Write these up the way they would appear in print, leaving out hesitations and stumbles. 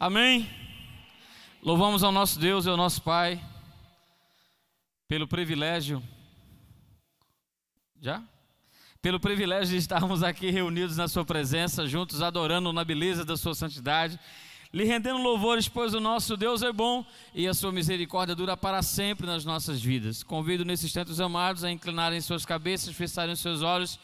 Amém? Louvamos ao nosso Deus e ao nosso Pai pelo privilégio pelo privilégio de estarmos aqui reunidos na sua presença, juntos adorando na beleza da sua santidade, lhe rendendo louvores, pois o nosso Deus é bom e a sua misericórdia dura para sempre nas nossas vidas. Convido nesse instante os amados a inclinarem suas cabeças, fecharem seus olhos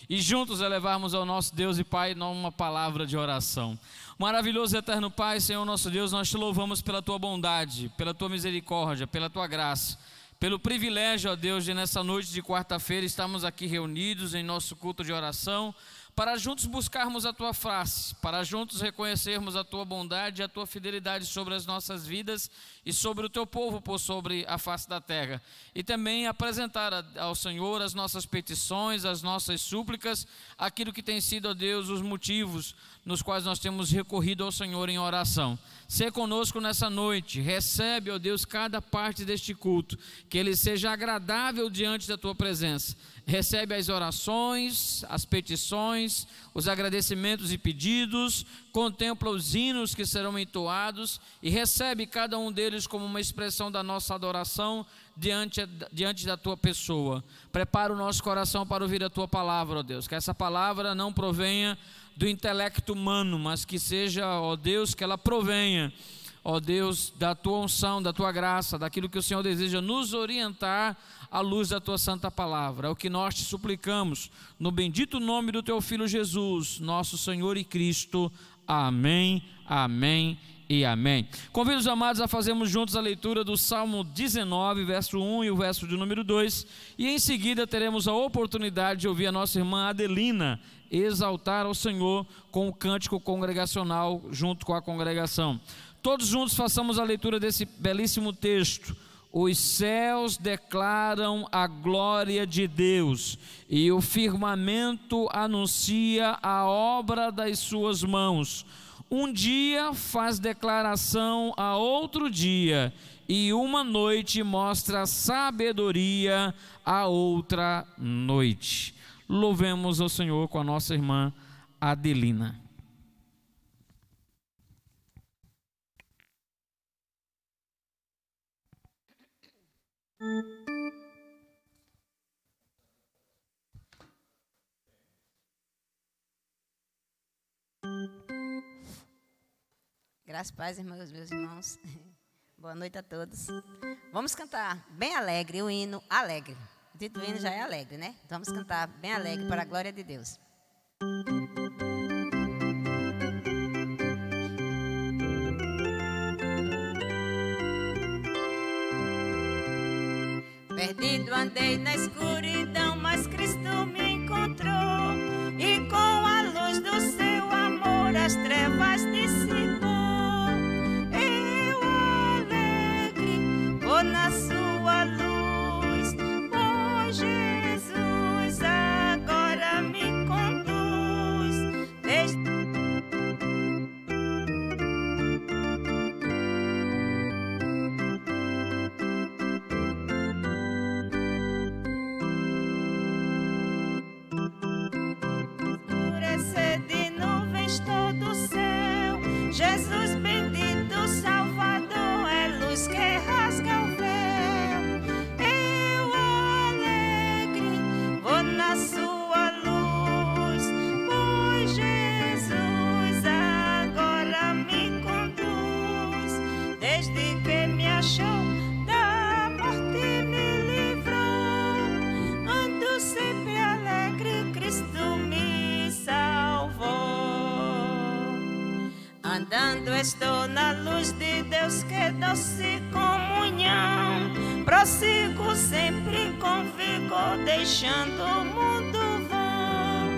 e juntos elevarmos ao nosso Deus e Pai numa palavra de oração. Maravilhoso e eterno Pai, Senhor nosso Deus, nós te louvamos pela tua bondade, pela tua misericórdia, pela tua graça, pelo privilégio, ó Deus, de nessa noite de quarta-feira estarmos aqui reunidos em nosso culto de oração, para juntos buscarmos a tua face, para juntos reconhecermos a tua bondade e a tua fidelidade sobre as nossas vidas e sobre o teu povo por sobre a face da terra, e também apresentar ao Senhor as nossas petições, as nossas súplicas, aquilo que tem sido, ó Deus, os motivos nos quais nós temos recorrido ao Senhor em oração. Sê conosco nessa noite, recebe, ó Deus, cada parte deste culto, que ele seja agradável diante da tua presença. Recebe as orações, as petições, os agradecimentos e pedidos, contempla os hinos que serão entoados e recebe cada um deles como uma expressão da nossa adoração diante da tua pessoa. Prepara o nosso coração para ouvir a tua palavra, ó Deus, que essa palavra não provenha do intelecto humano, mas que seja, ó Deus, que ela provenha, ó Deus, da tua unção, da tua graça, daquilo que o Senhor deseja nos orientar à luz da tua santa palavra. É o que nós te suplicamos, no bendito nome do teu Filho Jesus, nosso Senhor e Cristo. Amém, amém e amém. Convido os amados a fazermos juntos a leitura do Salmo 19, verso 1 e o verso de número 2, e em seguida teremos a oportunidade de ouvir a nossa irmã Adelina exaltar ao Senhor com o cântico congregacional junto com a congregação. Todos juntos façamos a leitura desse belíssimo texto. Os céus declaram a glória de Deus, e o firmamento anuncia a obra das suas mãos. Um dia faz declaração a outro dia, e uma noite mostra sabedoria a outra noite. Louvemos ao Senhor com a nossa irmã Adelina. Graças e paz, meus irmãos. Boa noite a todos. Vamos cantar bem alegre o hino alegre. O título do hino já é alegre, né? Então vamos cantar bem alegre para a glória de Deus. Perdido andei na escuridão, mas Cristo me encontrou, e com a luz do seu amor as trevas dissipou. Eu alegre vou na sua luz, pois Jesus agora me conduz. Todo o céu, Jesus bendito Salvador, é luz que rasga o véu. Eu alegre vou na sua luz, pois Jesus agora me conduz. Desde que me achou, da morte me livrou, ando sempre alegre, Cristo me salvou. Andando estou na luz de Deus, que doce comunhão. Prossigo sempre com vigor, deixando o mundo vão.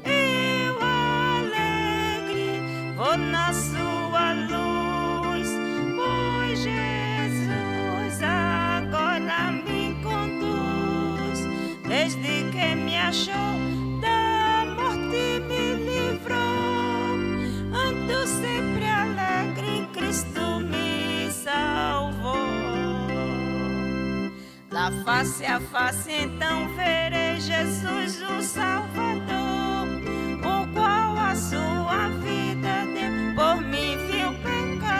Eu alegre vou na sua luz, pois Jesus agora me conduz. Desde que me achou, da morte me livrou, ando sempre alegre, Cristo me salvou. Lá face a face então verei Jesus o Salvador, o qual a sua vida deu, por mim viu pecador.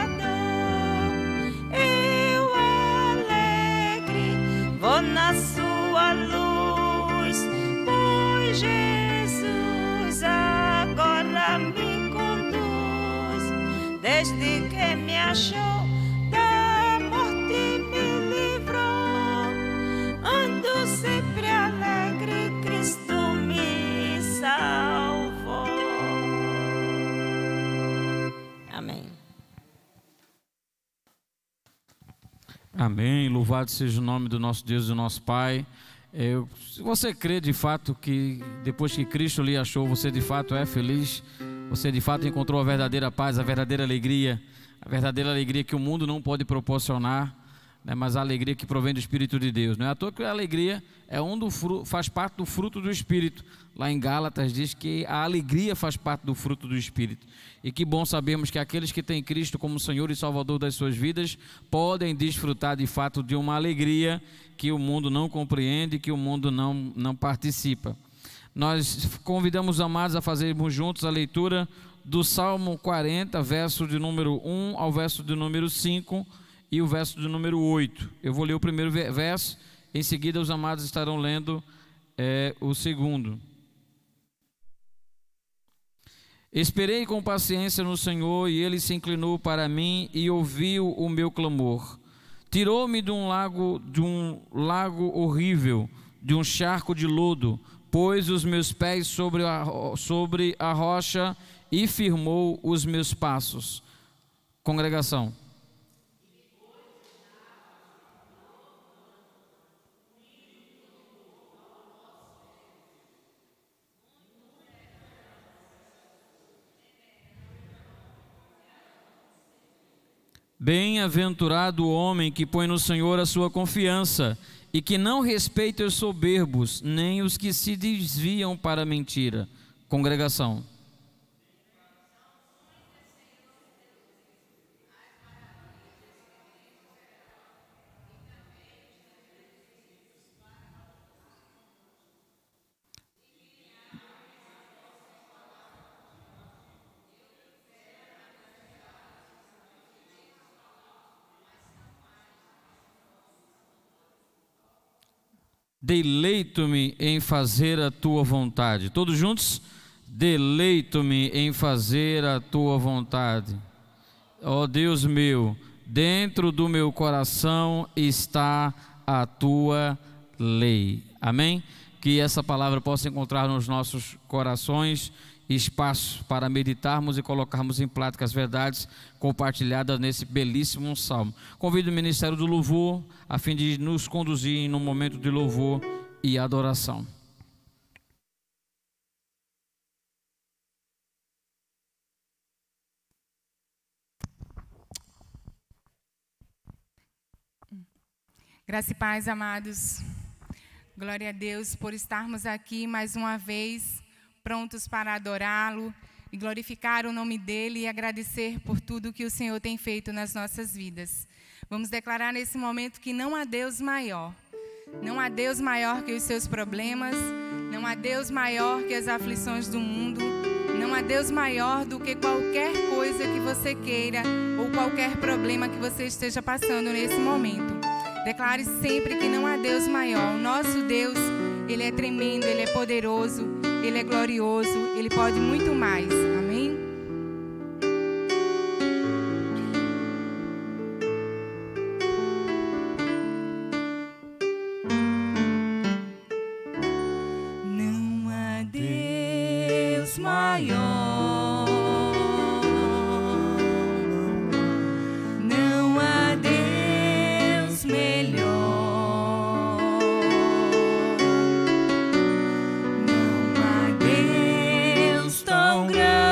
desde que me achou, da morte me livrou. Ando sempre alegre, Cristo me salvou. Amém. Amém. Louvado seja o nome do nosso Deus e do nosso Pai. Se você crê de fato que depois que Cristo lhe achou, você de fato é feliz, você de fato encontrou a verdadeira paz, a verdadeira alegria que o mundo não pode proporcionar, né, mas a alegria que provém do Espírito de Deus. Não é à toa que a alegria faz parte do fruto do Espírito. Lá em Gálatas diz que a alegria faz parte do fruto do Espírito. E que bom sabermos que aqueles que têm Cristo como Senhor e Salvador das suas vidas podem desfrutar de fato de uma alegria que o mundo não compreende, que o mundo não participa. Nós convidamos os amados a fazermos juntos a leitura do Salmo 40, verso de número 1 ao verso de número 5 e o verso de número 8. Eu vou ler o primeiro verso, em seguida os amados estarão lendo o segundo. Esperei com paciência no Senhor, e Ele se inclinou para mim e ouviu o meu clamor. Tirou-me de um lago horrível, de um charco de lodo, pôs os meus pés sobre a rocha e firmou os meus passos. Congregação. Bem-aventurado o homem que põe no Senhor a sua confiança e que não respeita os soberbos, nem os que se desviam para a mentira. Congregação. Deleito-me em fazer a tua vontade. Todos juntos? Deleito-me em fazer a tua vontade. Ó Deus meu, dentro do meu coração está a tua lei. Amém? Que essa palavra possa encontrar nos nossos corações espaço para meditarmos e colocarmos em prática as verdades compartilhadas nesse belíssimo salmo. Convido o Ministério do Louvor a fim de nos conduzir no momento de louvor e adoração. Graça e paz, amados. Glória a Deus por estarmos aqui mais uma vez, prontos para adorá-lo e glorificar o nome dEle e agradecer por tudo que o Senhor tem feito nas nossas vidas. Vamos declarar nesse momento que não há Deus maior. Não há Deus maior que os seus problemas, não há Deus maior que as aflições do mundo, não há Deus maior do que qualquer coisa que você queira ou qualquer problema que você esteja passando nesse momento. Declare sempre que não há Deus maior. O nosso Deus, Ele é tremendo, Ele é poderoso, Ele é glorioso, Ele pode muito mais. Amém? Não há Deus maior. Tão grande.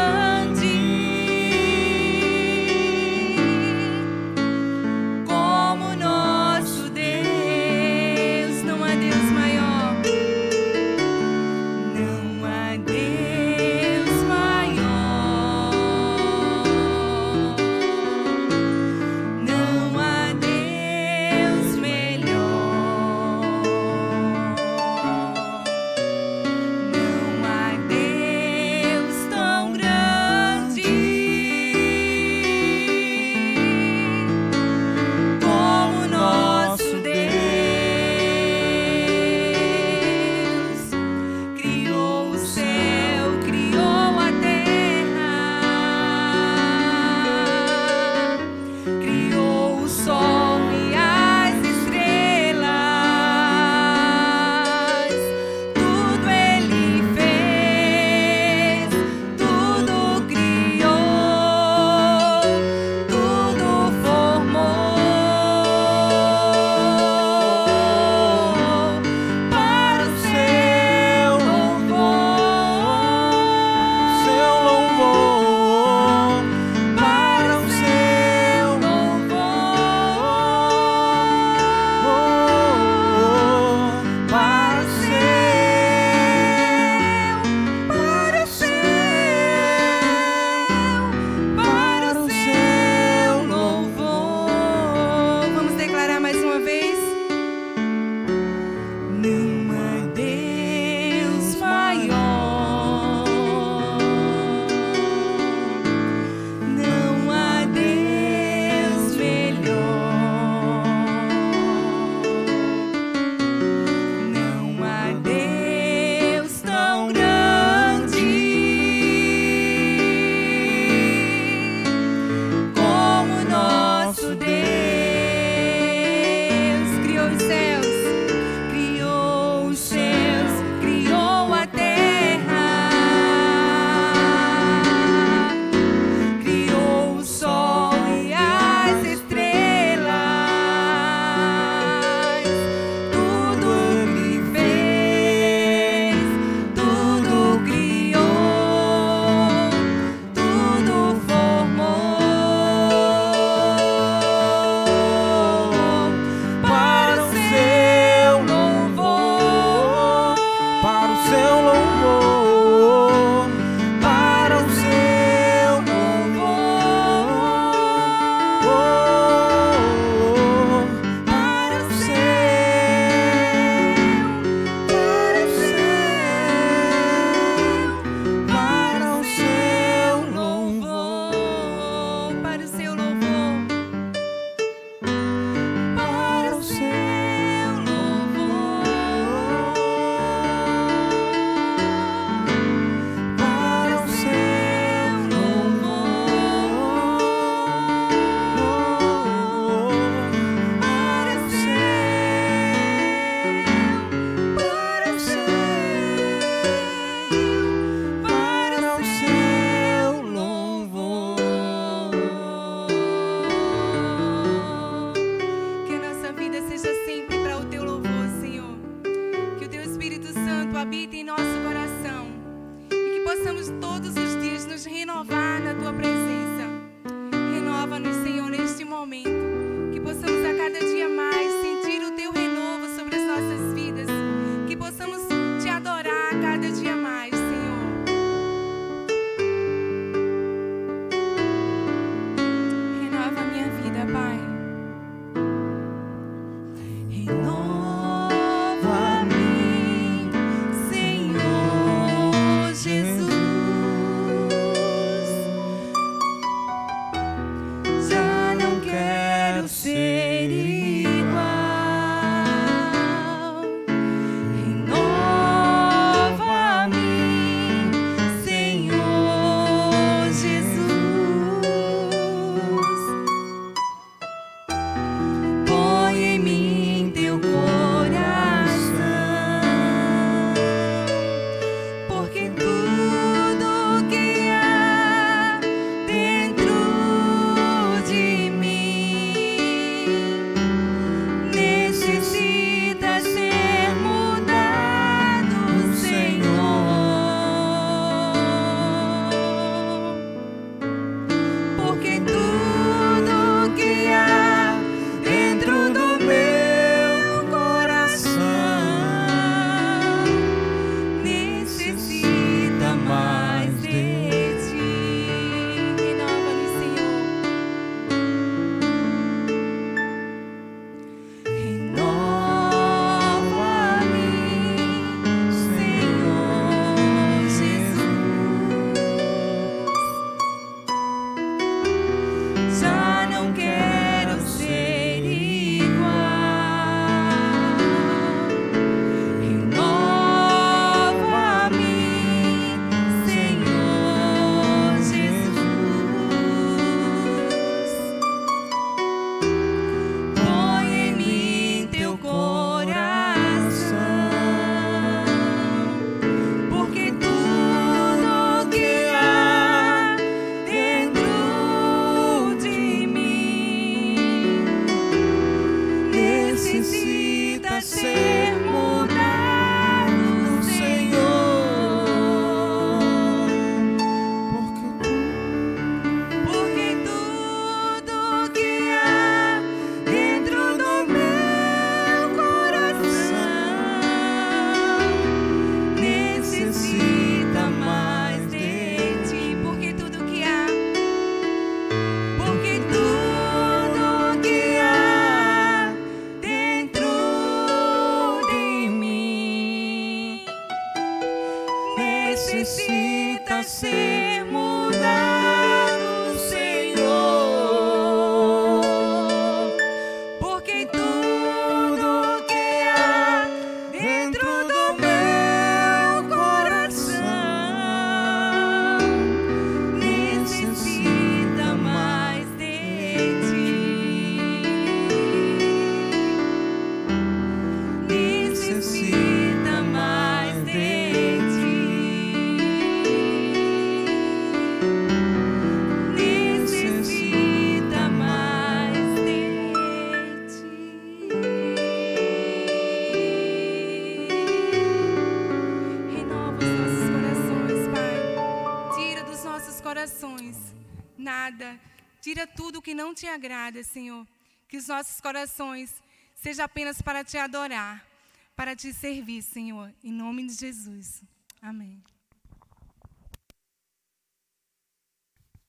Tira tudo que não te agrada, Senhor. Que os nossos corações sejam apenas para te adorar, para te servir, Senhor. Em nome de Jesus. Amém.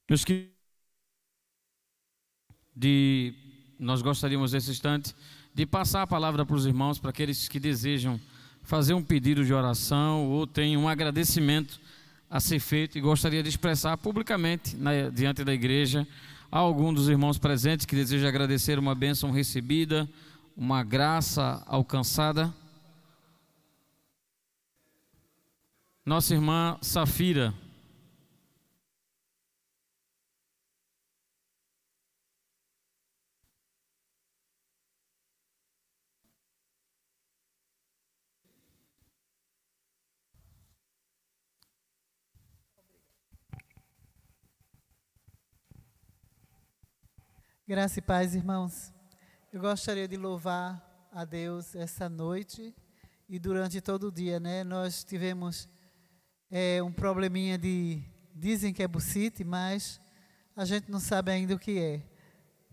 Meus queridos, nós gostaríamos nesse instante de passar a palavra para os irmãos, para aqueles que desejam fazer um pedido de oração ou têm um agradecimento a ser feito e gostaria de expressar publicamente diante da igreja a algum dos irmãos presentes que deseja agradecer uma bênção recebida, uma graça alcançada. Nossa irmã Safira. Graça e paz, irmãos. Eu gostaria de louvar a Deus essa noite e durante todo o dia, né? Nós tivemos um probleminha dizem que é bucite, mas a gente não sabe ainda o que é.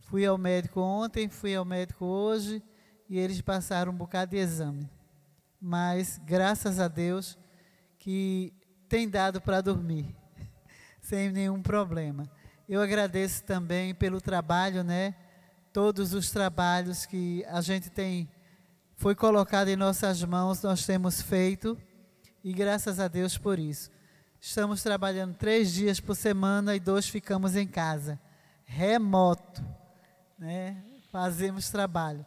Fui ao médico ontem, fui ao médico hoje e eles passaram um bocado de exame. Mas graças a Deus que tem dado para dormir, sem nenhum problema. Eu agradeço também pelo trabalho, né? Todos os trabalhos que a gente foi colocado em nossas mãos, nós temos feito e graças a Deus por isso. Estamos trabalhando 3 dias por semana e 2 ficamos em casa, remoto, né? Fazemos trabalho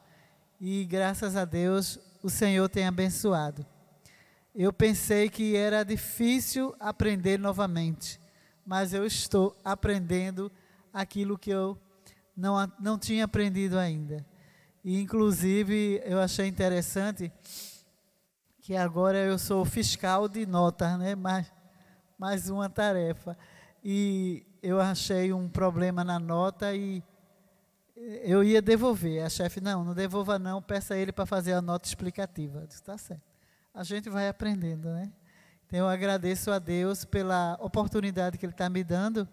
e graças a Deus o Senhor tem abençoado. Eu pensei que era difícil aprender novamente, mas eu estou aprendendo aquilo que eu não tinha aprendido ainda. E, inclusive, eu achei interessante que agora eu sou fiscal de notas, né? Mais uma tarefa. E eu achei um problema na nota e eu ia devolver. A chefe, não devolva não, peça a ele para fazer a nota explicativa. Eu disse, tá certo. A gente vai aprendendo, né? Então, eu agradeço a Deus pela oportunidade que Ele está me dando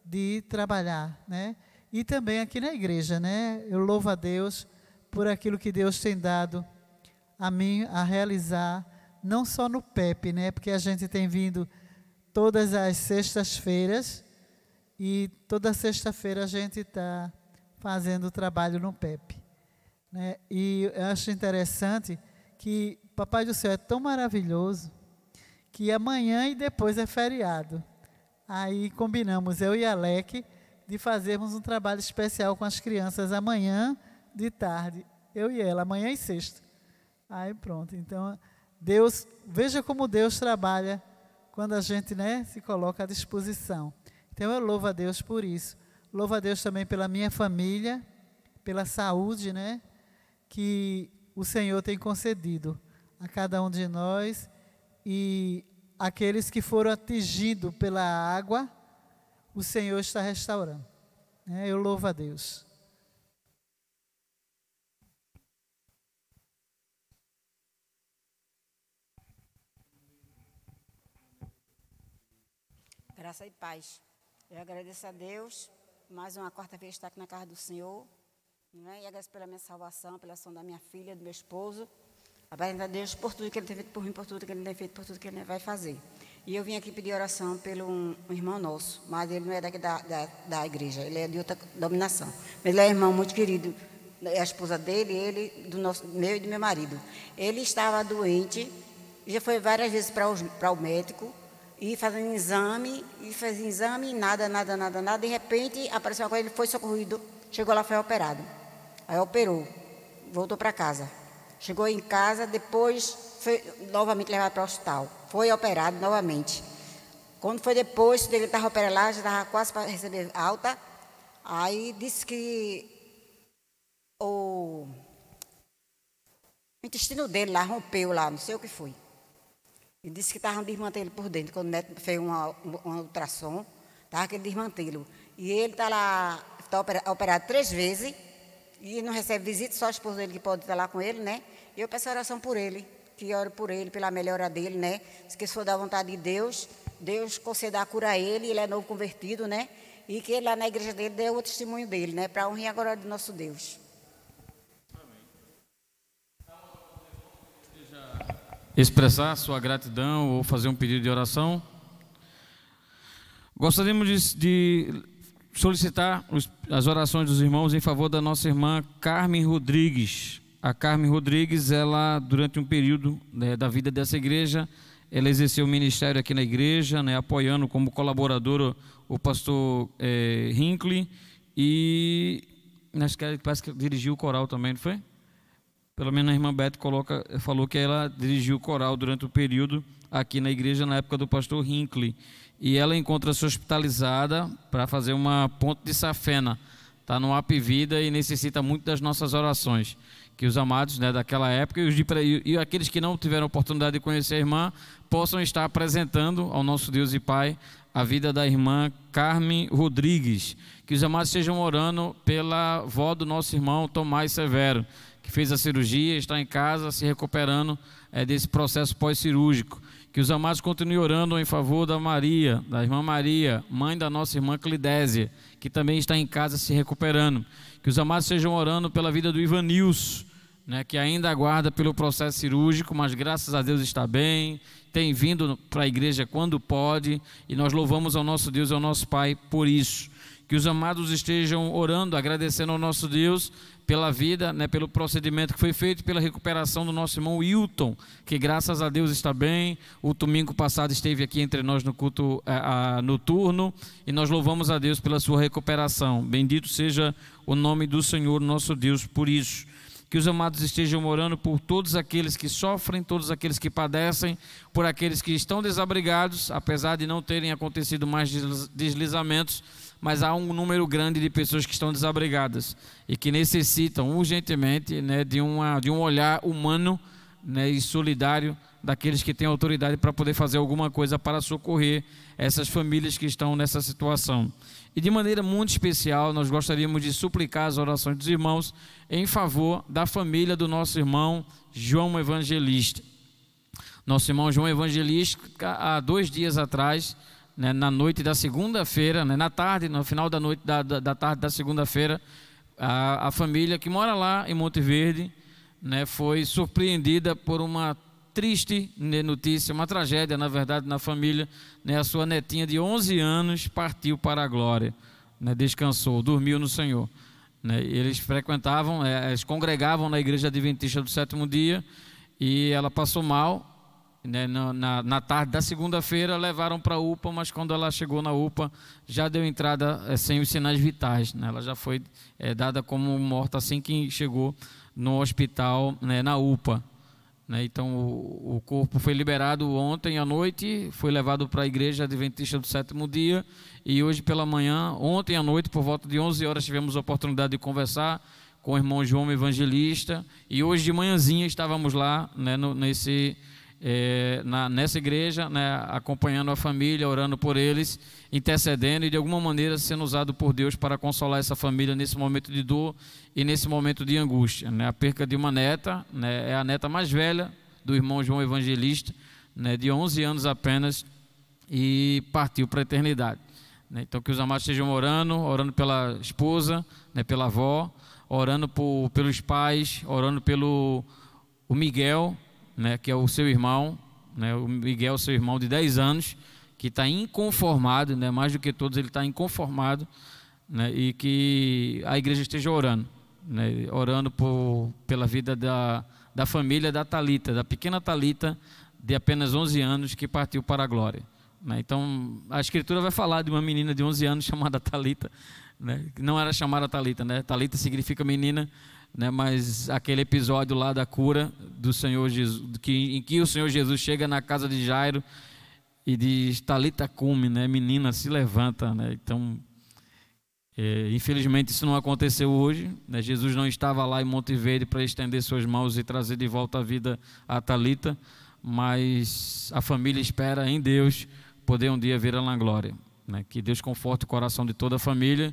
de trabalhar, né? E também aqui na igreja, né? Eu louvo a Deus por aquilo que Deus tem dado a mim a realizar, não só no PEP, né? Porque a gente tem vindo todas as sextas-feiras e toda sexta-feira a gente está fazendo o trabalho no PEP, né? E eu acho interessante que Papai do Céu é tão maravilhoso que amanhã e depois é feriado. Aí combinamos, eu e a Alec, de fazermos um trabalho especial com as crianças amanhã de tarde. Eu e ela, amanhã e sexta. Aí pronto, então Deus, veja como Deus trabalha quando a gente, né, se coloca à disposição. Então eu louvo a Deus por isso. Louvo a Deus também pela minha família, pela saúde, né, que o Senhor tem concedido a cada um de nós. E aqueles que foram atingidos pela água, o Senhor está restaurando, né? Eu louvo a Deus. Graça e paz. Eu agradeço a Deus, mais uma quarta-feira estar aqui na casa do Senhor, né? E agradeço pela minha salvação, pela ação da minha filha, do meu esposo. Agradeço a Deus por tudo que Ele tem feito por mim, por tudo que Ele tem feito, por tudo que Ele vai fazer. E eu vim aqui pedir oração pelo um irmão nosso, mas ele não é daqui da igreja, ele é de outra dominação. Mas ele é irmão muito querido, a esposa dele, meu e do meu marido. Ele estava doente, já foi várias vezes para o médico, e fazendo exame, e fez exame, nada. De repente, apareceu uma coisa, ele foi socorrido, chegou lá, foi operado. Aí operou, voltou para casa. Chegou em casa, depois foi novamente levado para o hospital. Foi operado novamente. Quando foi depois, ele estava operado lá, já estava quase para receber alta. Aí disse que o intestino dele lá rompeu lá, não sei o que foi. E disse que estava um desmantelo por dentro. Quando o médico fez um ultrassom, estava aquele desmantelo. E ele está lá, está operado 3 vezes. E não recebe visita, só a esposa dele que pode estar lá com ele, né? E eu peço oração por ele, que ore por ele, pela melhora dele, né? Se for da vontade de Deus, Deus conceda a cura a ele é novo convertido, né? e que ele lá na igreja dele deu o testemunho dele, né? Para a honra e a glória do nosso Deus. Expressar sua gratidão ou fazer um pedido de oração. Gostaríamos de solicitar as orações dos irmãos em favor da nossa irmã Carmen Rodrigues. A Carmen Rodrigues, ela, durante um período, né, da vida dessa igreja, ela exerceu o ministério aqui na igreja, né, apoiando como colaboradora o pastor Hinckley, e parece que dirigiu o coral também, não foi? Pelo menos a irmã Beth falou que ela dirigiu o coral durante o período aqui na igreja, na época do pastor Hinckley. E ela encontra-se hospitalizada para fazer uma ponte de safena. Está no Up Vida e necessita muito das nossas orações. Que os amados, né, daquela época e aqueles que não tiveram oportunidade de conhecer a irmã possam estar apresentando ao nosso Deus e Pai a vida da irmã Carmen Rodrigues. Que os amados estejam orando pela avó do nosso irmão Tomás Severo, que fez a cirurgia, está em casa se recuperando desse processo pós-cirúrgico. Que os amados continuem orando em favor da Maria, da irmã Maria, mãe da nossa irmã Clidésia, que também está em casa se recuperando. Que os amados estejam orando pela vida do Ivanilson, né, que ainda aguarda pelo processo cirúrgico, mas graças a Deus está bem, tem vindo para a igreja quando pode, e nós louvamos ao nosso Deus e ao nosso Pai por isso. Que os amados estejam orando, agradecendo ao nosso Deus pela vida, né, pelo procedimento que foi feito, pela recuperação do nosso irmão Wilton, que graças a Deus está bem. O domingo passado esteve aqui entre nós no culto noturno, e nós louvamos a Deus pela sua recuperação. Bendito seja o nome do Senhor nosso Deus por isso. Que os amados estejam orando por todos aqueles que sofrem, todos aqueles que padecem, por aqueles que estão desabrigados, apesar de não terem acontecido mais deslizamentos, mas há um número grande de pessoas que estão desabrigadas e que necessitam urgentemente, né, de um olhar humano, né, e solidário daqueles que têm autoridade para poder fazer alguma coisa para socorrer essas famílias que estão nessa situação. E de maneira muito especial, nós gostaríamos de suplicar as orações dos irmãos em favor da família do nosso irmão João Evangelista. Nosso irmão João Evangelista, há 2 dias atrás, né, na noite da segunda-feira, né, na tarde, no final da noite da tarde da segunda-feira, a família que mora lá em Monte Verde, né, foi surpreendida por uma triste, né, notícia, uma tragédia, na verdade, na família, né, a sua netinha de 11 anos partiu para a glória, né, descansou, dormiu no Senhor, né, eles frequentavam, eles congregavam na igreja adventista do 7º dia, e ela passou mal, né, na tarde da segunda-feira, levaram para a UPA, mas quando ela chegou na UPA, já deu entrada sem os sinais vitais, né, ela já foi dada como morta assim que chegou no hospital, né, na UPA. Então o corpo foi liberado ontem à noite, foi levado para a igreja adventista do 7º dia, e hoje pela manhã, ontem à noite, por volta de 11 horas, tivemos a oportunidade de conversar com o irmão João Evangelista, e hoje de manhãzinha estávamos lá, né, nessa igreja, né, acompanhando a família, orando por eles, intercedendo e de alguma maneira sendo usado por Deus para consolar essa família nesse momento de dor e nesse momento de angústia, né? A perca de uma neta, né, é a neta mais velha do irmão João Evangelista, né, de 11 anos apenas, e partiu para a eternidade, né? Então que os amados estejam orando pela esposa, né, pela avó, orando pelos pais, orando pelo o Miguel, né, que é o seu irmão, né, o Miguel, seu irmão de 10 anos, que está inconformado, né, mais do que todos, ele está inconformado, né, e que a igreja esteja orando, né, orando pela vida da família da Talita, da pequena Talita, de apenas 11 anos, que partiu para a glória, né. Então, a Escritura vai falar de uma menina de 11 anos chamada Talita, né, que não era chamada Talita, né, Talita significa menina, né, mas aquele episódio lá da cura do Senhor Jesus, em que o Senhor Jesus chega na casa de Jairo e diz: Talita cumi, né, menina, se levanta, né. Então, infelizmente isso não aconteceu hoje, né, Jesus não estava lá em Monte Verde para estender suas mãos e trazer de volta a vida a Talita, mas a família espera em Deus poder um dia vê-la na glória, né. Que Deus conforte o coração de toda a família.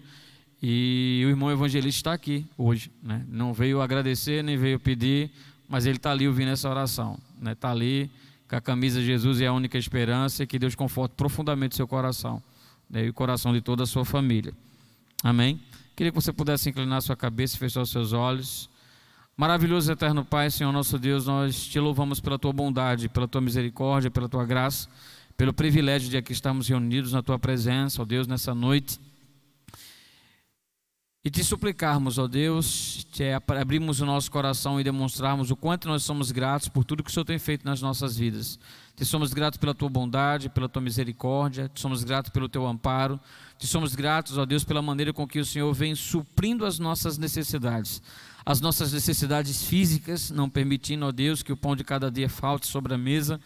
E o irmão Evangelista está aqui hoje, né? Não veio agradecer, nem veio pedir, mas ele está ali ouvindo essa oração, né? Está ali com a camisa Jesus é a única esperança, e que Deus conforte profundamente o seu coração, e o coração de toda a sua família. Amém? Queria que você pudesse inclinar sua cabeça e fechar os seus olhos. Maravilhoso e eterno Pai, Senhor nosso Deus, nós te louvamos pela tua bondade, pela tua misericórdia, pela tua graça, pelo privilégio de aqui estarmos reunidos na tua presença, ó Deus, nessa noite. E te suplicarmos, ó Deus, abrirmos o nosso coração e demonstrarmos o quanto nós somos gratos por tudo que o Senhor tem feito nas nossas vidas. Te somos gratos pela tua bondade, pela tua misericórdia, te somos gratos pelo teu amparo, te somos gratos, ó Deus, pela maneira com que o Senhor vem suprindo as nossas necessidades físicas, não permitindo, ó Deus, que o pão de cada dia falte sobre a mesa.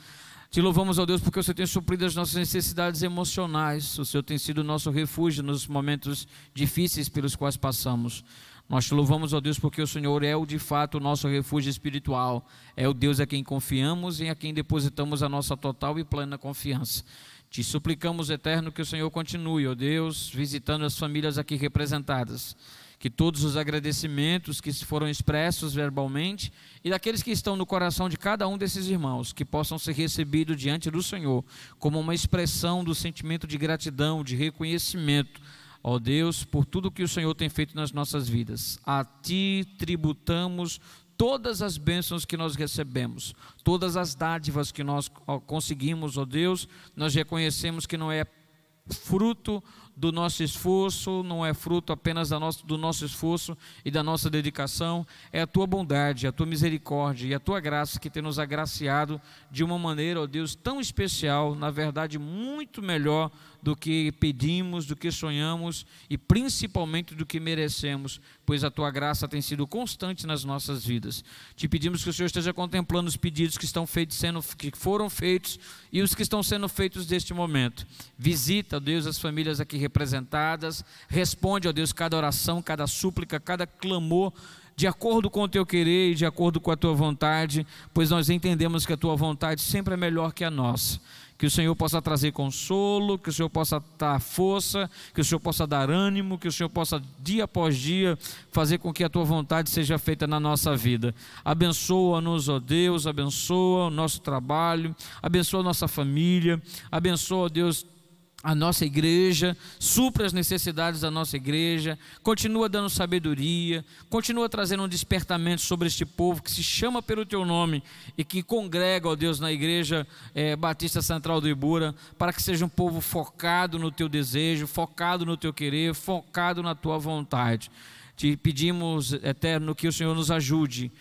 Te louvamos, ó Deus, porque o Senhor tem suprido as nossas necessidades emocionais. O Senhor tem sido o nosso refúgio nos momentos difíceis pelos quais passamos. Nós te louvamos, ó Deus, porque o Senhor é de fato o nosso refúgio espiritual. É o Deus a quem confiamos e a quem depositamos a nossa total e plena confiança. Te suplicamos, eterno, que o Senhor continue, ó Deus, visitando as famílias aqui representadas. Que todos os agradecimentos que foram expressos verbalmente e daqueles que estão no coração de cada um desses irmãos, que possam ser recebidos diante do Senhor como uma expressão do sentimento de gratidão, de reconhecimento, ó Deus, por tudo que o Senhor tem feito nas nossas vidas. A Ti tributamos todas as bênçãos que nós recebemos, todas as dádivas que nós conseguimos, ó Deus, nós reconhecemos que não é fruto do nosso esforço, não é fruto apenas do nosso esforço e da nossa dedicação, é a tua bondade, a tua misericórdia e a tua graça que tem nos agraciado de uma maneira, ó Deus, tão especial, na verdade muito melhor do que pedimos, do que sonhamos e principalmente do que merecemos, pois a tua graça tem sido constante nas nossas vidas. Te pedimos que o Senhor esteja contemplando os pedidos que foram feitos e os que estão sendo feitos neste momento. Visita, ó Deus, as famílias aqui representadas, responde, ó Deus, cada oração, cada súplica, cada clamor, de acordo com o teu querer e de acordo com a tua vontade, pois nós entendemos que a tua vontade sempre é melhor que a nossa. Que o Senhor possa trazer consolo, que o Senhor possa dar força, que o Senhor possa dar ânimo, que o Senhor possa dia após dia fazer com que a tua vontade seja feita na nossa vida. Abençoa-nos, ó Deus, abençoa o nosso trabalho, abençoa a nossa família, abençoa, ó Deus, a nossa igreja, supra as necessidades da nossa igreja, continua dando sabedoria, continua trazendo um despertamento sobre este povo que se chama pelo teu nome e que congrega, ó Deus, na igreja Batista Central do Ibura, para que seja um povo focado no teu desejo, focado no teu querer, focado na tua vontade. Te pedimos, eterno, que o Senhor nos ajude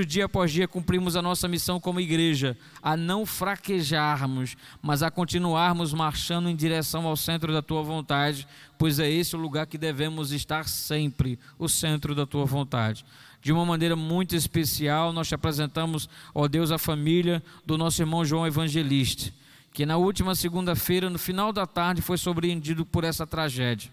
dia após dia a cumprirmos a nossa missão como igreja, a não fraquejarmos, mas a continuarmos marchando em direção ao centro da tua vontade, pois é esse o lugar que devemos estar sempre, o centro da tua vontade. De uma maneira muito especial, nós te apresentamos, ó Deus, a família do nosso irmão João Evangelista, que na última segunda-feira, no final da tarde, foi surpreendido por essa tragédia.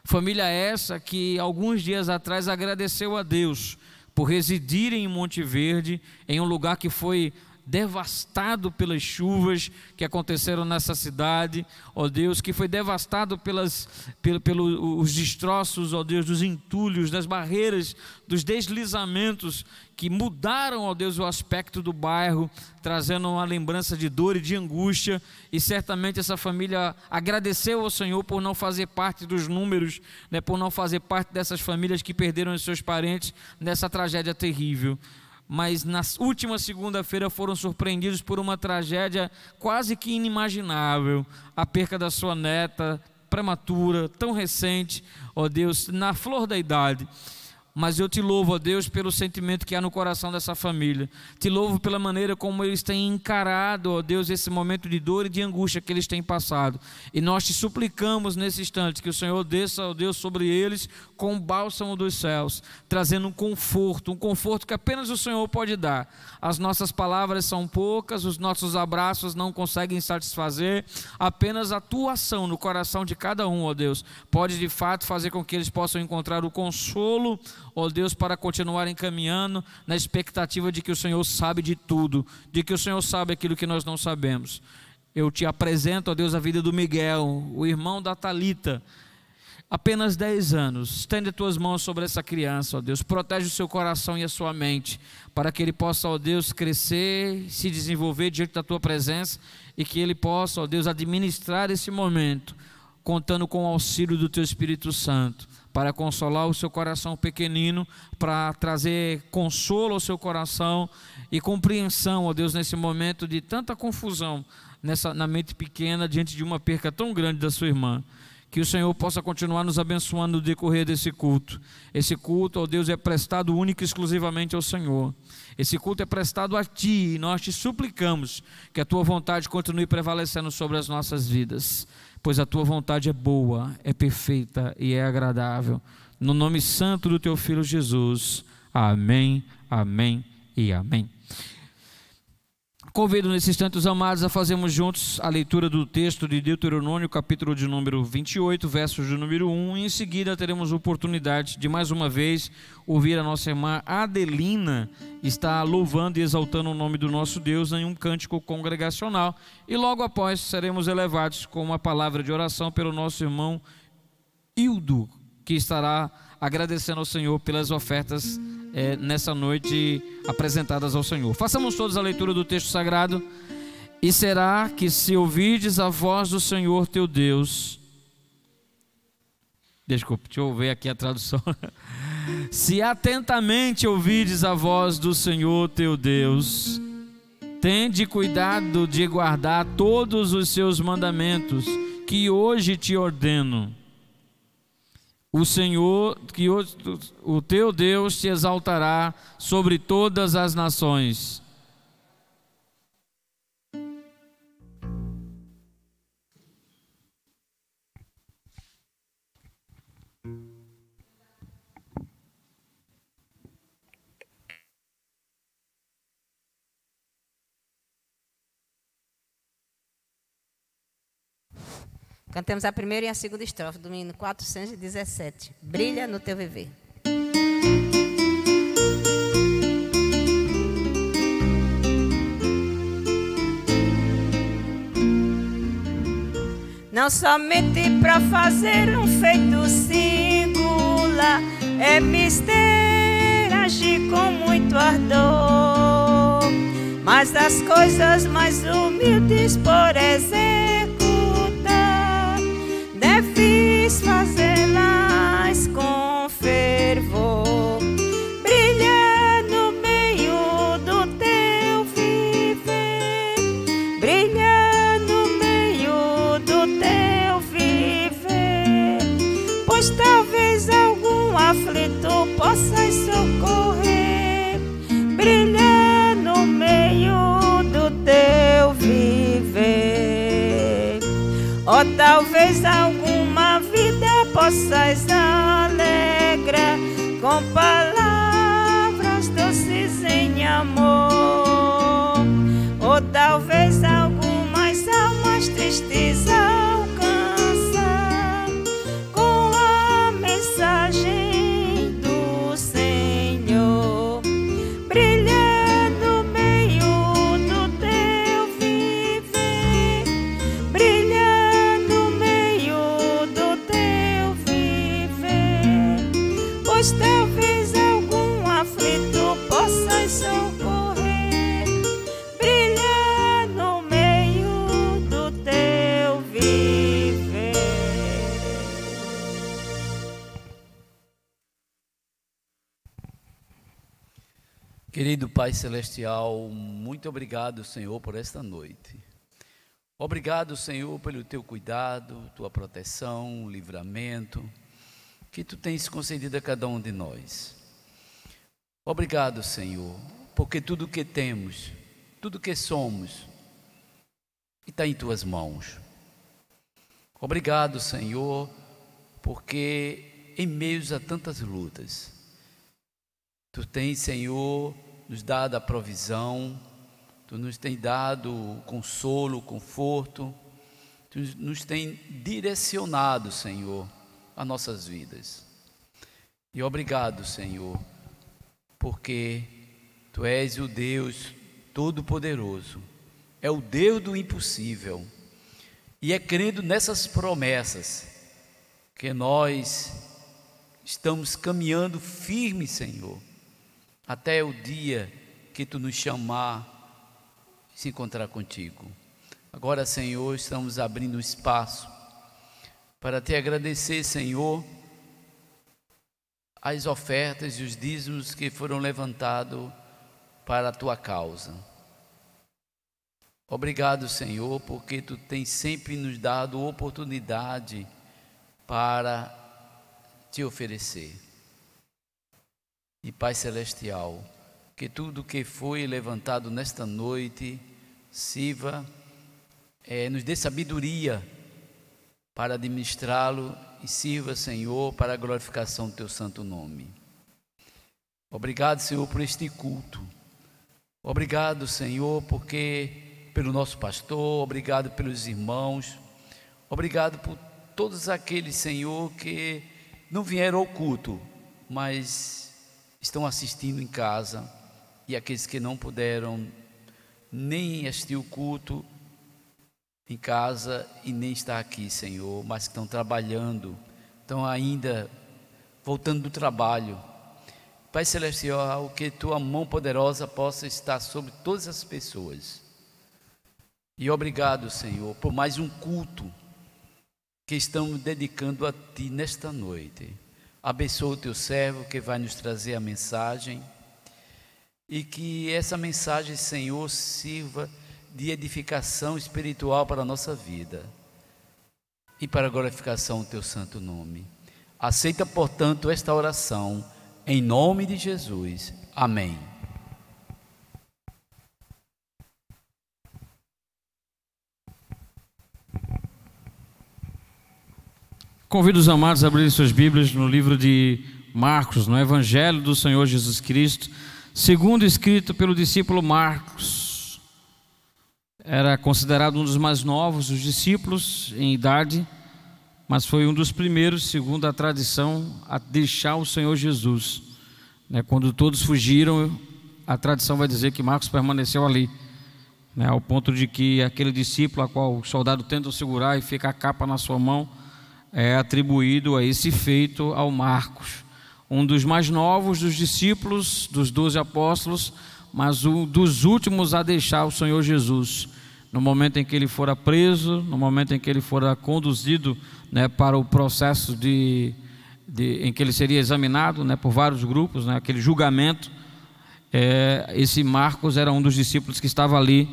Família essa que alguns dias atrás agradeceu a Deus por residir em Monte Verde, em um lugar que foi devastado pelas chuvas que aconteceram nessa cidade, ó Deus, que foi devastado pelos destroços, ó Deus, dos entulhos, das barreiras, dos deslizamentos que mudaram, ó Deus, o aspecto do bairro, trazendo uma lembrança de dor e de angústia, e certamente essa família agradeceu ao Senhor por não fazer parte dos números, né, por não fazer parte dessas famílias que perderam os seus parentes nessa tragédia terrível. Mas na última segunda-feira foram surpreendidos por uma tragédia quase que inimaginável, a perca da sua neta prematura, tão recente, ó Deus, na flor da idade. Mas eu te louvo, ó Deus, pelo sentimento que há no coração dessa família. Te louvo pela maneira como eles têm encarado, ó Deus, esse momento de dor e de angústia que eles têm passado. E nós te suplicamos nesse instante que o Senhor desça, ó Deus, sobre eles com o bálsamo dos céus, trazendo um conforto que apenas o Senhor pode dar. As nossas palavras são poucas, os nossos abraços não conseguem satisfazer, apenas a tua ação no coração de cada um, ó Deus, pode de fato fazer com que eles possam encontrar o consolo, ó Deus, para continuarem caminhando na expectativa de que o Senhor sabe de tudo, de que o Senhor sabe aquilo que nós não sabemos. Eu te apresento, ó Deus, a vida do Miguel, o irmão da Thalita, apenas 10 anos. Estende as tuas mãos sobre essa criança, ó Deus, protege o seu coração e a sua mente, para que ele possa, ó Deus, crescer, se desenvolver diante da tua presença, e que ele possa, ó Deus, administrar esse momento contando com o auxílio do Teu Espírito Santo, para consolar o seu coração pequenino, para trazer consolo ao seu coração e compreensão, ó Deus, nesse momento de tanta confusão na mente pequena, diante de uma perca tão grande da sua irmã. Que o Senhor possa continuar nos abençoando no decorrer desse culto. Esse culto, ó Deus, é prestado único e exclusivamente ao Senhor. Esse culto é prestado a Ti, e nós te suplicamos que a Tua vontade continue prevalecendo sobre as nossas vidas, pois a Tua vontade é boa, é perfeita e é agradável. No nome santo do Teu Filho Jesus. Amém, amém e amém. Convido nesses instantes, amados, a fazermos juntos a leitura do texto de Deuteronômio, capítulo de número 28, versos de número 1, e em seguida teremos oportunidade de mais uma vez ouvir a nossa irmã Adelina estar louvando e exaltando o nome do nosso Deus em um cântico congregacional, e logo após seremos elevados com uma palavra de oração pelo nosso irmão Hildo, que estará agradecendo ao Senhor pelas ofertas nessa noite apresentadas ao Senhor. Façamos todos a leitura do texto sagrado. E será que se ouvirdes a voz do Senhor teu Deus, desculpe, deixa eu ver aqui a tradução. Se atentamente ouvirdes a voz do Senhor teu Deus, tende cuidado de guardar todos os seus mandamentos que hoje te ordeno. O Senhor, o teu Deus, te exaltará sobre todas as nações. Cantemos a primeira e a segunda estrofe do hino 417. Brilha no teu viver. Não somente para fazer um feito singular, é mister agir com muito ardor, mas as coisas mais humildes, por executar, deves fazê-las com fervor. Brilha no meio do teu viver, brilha no meio do teu viver, pois talvez algum aflito possas socorrer. Brilha no meio do teu viver, ó, talvez alguma vida possas alegrar com palavras doces em amor, ou talvez algumas almas tristes alcançar com a mensagem do Senhor. Brilha no meio do teu viver, brilha no meio do teu viver, pois talvez algum aflito possas socorrer. Brilha no meio do teu viver. Querido Pai Celestial, muito obrigado, Senhor, por esta noite. Obrigado, Senhor, pelo teu cuidado, tua proteção, livramento, que tu tens concedido a cada um de nós. Obrigado, Senhor, porque tudo que temos, tudo que somos, está em tuas mãos. Obrigado, Senhor, porque em meio a tantas lutas, tu tens, Senhor, nos dado a provisão, tu nos tens dado o consolo, o conforto, tu nos tens direcionado, Senhor, as nossas vidas. E obrigado, Senhor, porque tu és o Deus Todo-Poderoso, é o Deus do impossível, e é crendo nessas promessas que nós estamos caminhando firme, Senhor, até o dia que tu nos chamar e se encontrar contigo. Agora, Senhor, estamos abrindo espaço para te agradecer, Senhor, as ofertas e os dízimos que foram levantados para a tua causa. Obrigado, Senhor, porque tu tens sempre nos dado oportunidade para te oferecer. E Pai Celestial, que tudo que foi levantado nesta noite sirva, nos dê sabedoria para administrá-lo e sirva, Senhor, para a glorificação do teu santo nome. Obrigado, Senhor, por este culto. Obrigado, Senhor, pelo nosso pastor, obrigado pelos irmãos, obrigado por todos aqueles, Senhor, que não vieram ao culto, mas estão assistindo em casa, e aqueles que não puderam nem assistir o culto em casa e nem estar aqui, Senhor, mas que estão trabalhando, estão ainda voltando do trabalho. Pai Celestial, que tua mão poderosa possa estar sobre todas as pessoas. E obrigado, Senhor, por mais um culto que estamos dedicando a Ti nesta noite. Abençoa o Teu servo que vai nos trazer a mensagem, e que essa mensagem, Senhor, sirva de edificação espiritual para a nossa vida e para a glorificação do Teu santo nome. Aceita, portanto, esta oração em nome de Jesus. Amém. Convido os amados a abrirem suas Bíblias no livro de Marcos, no Evangelho do Senhor Jesus Cristo, segundo escrito pelo discípulo Marcos. Era considerado um dos mais novos dos discípulos em idade, mas foi um dos primeiros, segundo a tradição, a deixar o Senhor Jesus. Quando todos fugiram, a tradição vai dizer que Marcos permaneceu ali, ao ponto de que aquele discípulo a qual o soldado tenta segurar e fica a capa na sua mão, é atribuído a esse feito ao Marcos, um dos mais novos dos discípulos, dos 12 apóstolos, mas um dos últimos a deixar o Senhor Jesus, no momento em que ele fora preso, no momento em que ele fora conduzido para o processo em que ele seria examinado por vários grupos, aquele julgamento. Esse Marcos era um dos discípulos que estava ali,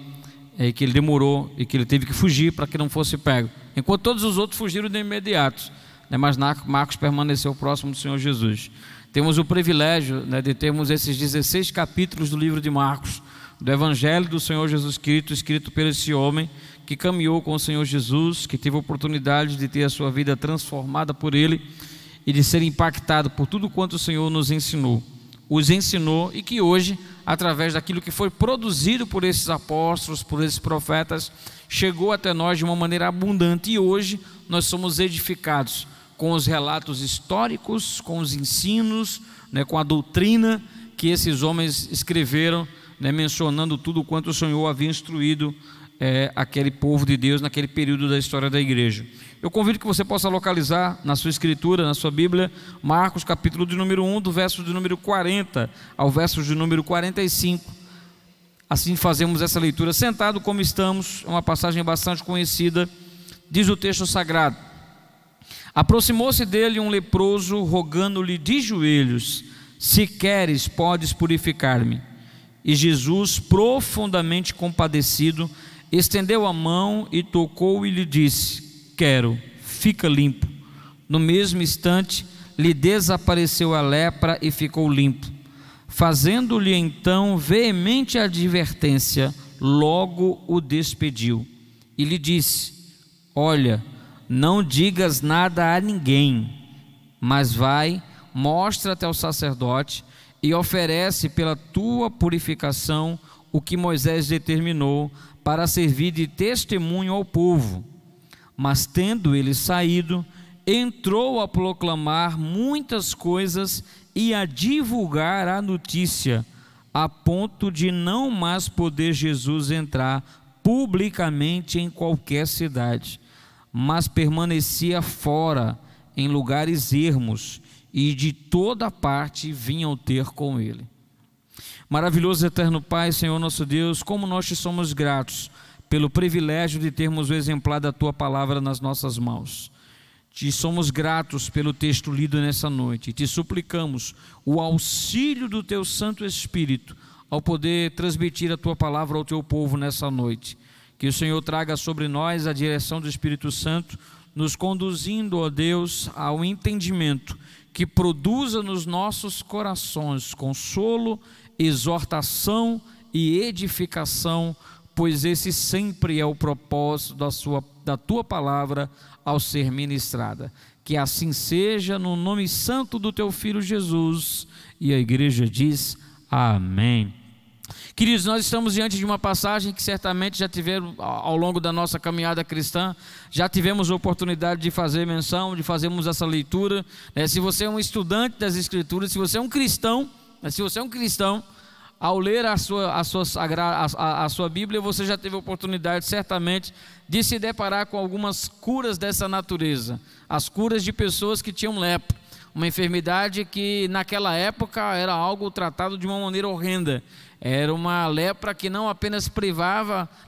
que ele demorou e que ele teve que fugir para que não fosse pego, enquanto todos os outros fugiram de imediato, mas Marcos permaneceu próximo do Senhor Jesus. Temos o privilégio de termos esses 16 capítulos do livro de Marcos, do Evangelho do Senhor Jesus Cristo, escrito por esse homem que caminhou com o Senhor Jesus, que teve a oportunidade de ter a sua vida transformada por Ele e de ser impactado por tudo quanto o Senhor nos ensinou, e que hoje, através daquilo que foi produzido por esses apóstolos, por esses profetas, chegou até nós de uma maneira abundante, e hoje nós somos edificados com os relatos históricos, com os ensinos, com a doutrina que esses homens escreveram, mencionando tudo quanto o Senhor havia instruído aquele povo de Deus naquele período da história da igreja. Eu convido que você possa localizar na sua escritura, na sua Bíblia, Marcos capítulo de número 1, do verso de número 40 ao verso de número 45. Assim fazemos essa leitura sentado como estamos. É uma passagem bastante conhecida. Diz o texto sagrado: aproximou-se dele um leproso, rogando-lhe de joelhos: se queres, podes purificar-me. E Jesus, profundamente compadecido, estendeu a mão e tocou e lhe disse: quero, fica limpo. No mesmo instante lhe desapareceu a lepra e ficou limpo. Fazendo-lhe então veemente advertência, logo o despediu e lhe disse: olha, não digas nada a ninguém, mas vai, mostra-te ao sacerdote e oferece pela tua purificação o que Moisés determinou para servir de testemunho ao povo. Mas tendo ele saído, entrou a proclamar muitas coisas e a divulgar a notícia, a ponto de não mais poder Jesus entrar publicamente em qualquer cidade, mas permanecia fora, em lugares ermos, e de toda parte vinham ter com ele. Maravilhoso eterno Pai, Senhor nosso Deus, como nós te somos gratos pelo privilégio de termos o exemplar da tua palavra nas nossas mãos. Te somos gratos pelo texto lido nessa noite. Te suplicamos o auxílio do Teu Santo Espírito ao poder transmitir a Tua palavra ao Teu povo nessa noite. Que o Senhor traga sobre nós a direção do Espírito Santo, nos conduzindo, ó Deus, ao entendimento que produza nos nossos corações consolo, exortação e edificação, pois esse sempre é o propósito da Tua palavra ao ser ministrada. Que assim seja, no nome santo do Teu Filho Jesus. E a igreja diz amém. Queridos, nós estamos diante de uma passagem que certamente já tiveram ao longo da nossa caminhada cristã, já tivemos a oportunidade de fazer menção, de fazermos essa leitura. Se você é um estudante das Escrituras, se você é um cristão, ao ler a sua Bíblia, você já teve a oportunidade certamente de se deparar com algumas curas dessa natureza, as curas de pessoas que tinham lepra, uma enfermidade que naquela época era algo tratado de uma maneira horrenda. Era uma lepra que não apenas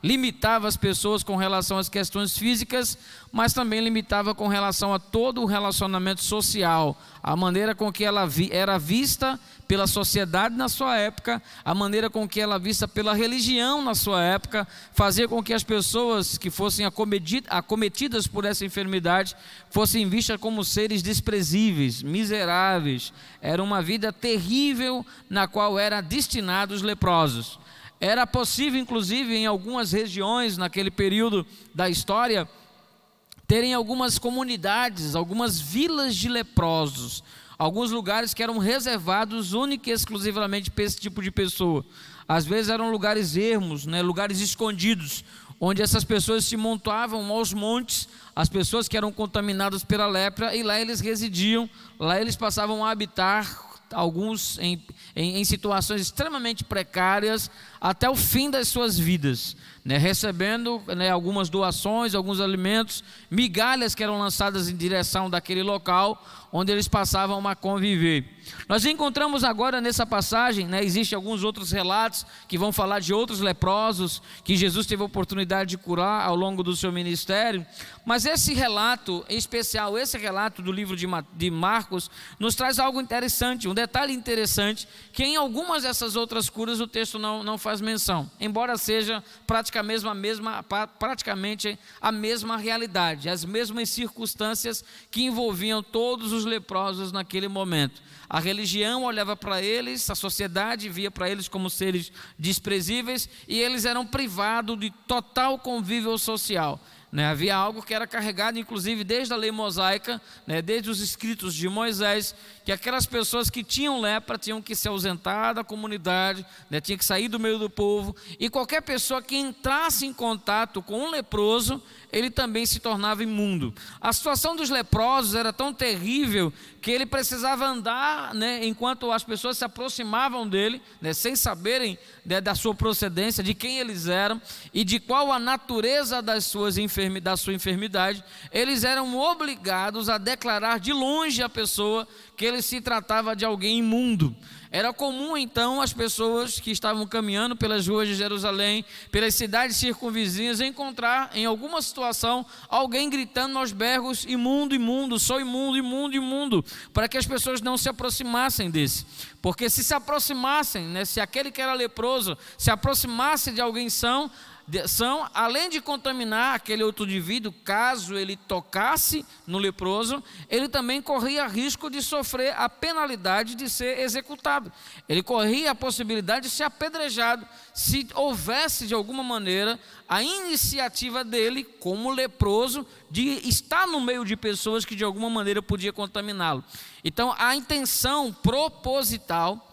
limitava as pessoas com relação às questões físicas, mas também limitava com relação a todo o relacionamento social, a maneira com que ela era vista pela sociedade na sua época, a maneira com que ela era vista pela religião na sua época, fazia com que as pessoas que fossem acometidas por essa enfermidade fossem vistas como seres desprezíveis, miseráveis. Era uma vida terrível na qual eram destinados os leprosos. Era possível, inclusive, em algumas regiões naquele período da história, terem algumas comunidades, algumas vilas de leprosos, alguns lugares que eram reservados única e exclusivamente para esse tipo de pessoa. Às vezes eram lugares ermos, lugares escondidos, onde essas pessoas se montavam aos montes, as pessoas que eram contaminadas pela lepra, e lá eles residiam, lá eles passavam a habitar, alguns em situações extremamente precárias, até o fim das suas vidas, recebendo algumas doações, alguns alimentos, migalhas que eram lançadas em direção daquele local onde eles passavam a conviver. Nós encontramos agora nessa passagem, existem alguns outros relatos que vão falar de outros leprosos que Jesus teve a oportunidade de curar ao longo do seu ministério, mas esse relato em especial, esse relato do livro de Marcos, nos traz algo interessante, um detalhe interessante, que em algumas dessas outras curas o texto não faz menção, embora seja praticamente a mesma realidade, as mesmas circunstâncias que envolviam todos os leprosos naquele momento. A religião olhava para eles, a sociedade via para eles como seres desprezíveis, e eles eram privados de total convívio social. Havia algo que era carregado inclusive desde a lei mosaica, desde os escritos de Moisés, que aquelas pessoas que tinham lepra tinham que se ausentar da comunidade, tinha que sair do meio do povo, e qualquer pessoa que entrasse em contato com um leproso, ele também se tornava imundo. A situação dos leprosos era tão terrível que ele precisava andar, enquanto as pessoas se aproximavam dele, sem saberem da sua procedência, de quem eles eram e de qual a natureza da sua enfermidade, eles eram obrigados a declarar de longe à pessoa que ele se tratava de alguém imundo. Era comum então as pessoas que estavam caminhando pelas ruas de Jerusalém, pelas cidades circunvizinhas, encontrar em alguma situação alguém gritando aos berros: imundo, imundo, sou imundo, imundo, imundo, para que as pessoas não se aproximassem desse. Porque se aproximassem, se aquele que era leproso se aproximasse de alguém são, além de contaminar aquele outro indivíduo, caso ele tocasse no leproso, ele também corria risco de sofrer a penalidade de ser executado. Ele corria a possibilidade de ser apedrejado, se houvesse de alguma maneira a iniciativa dele, como leproso, de estar no meio de pessoas que de alguma maneira podia contaminá-lo. Então a intenção proposital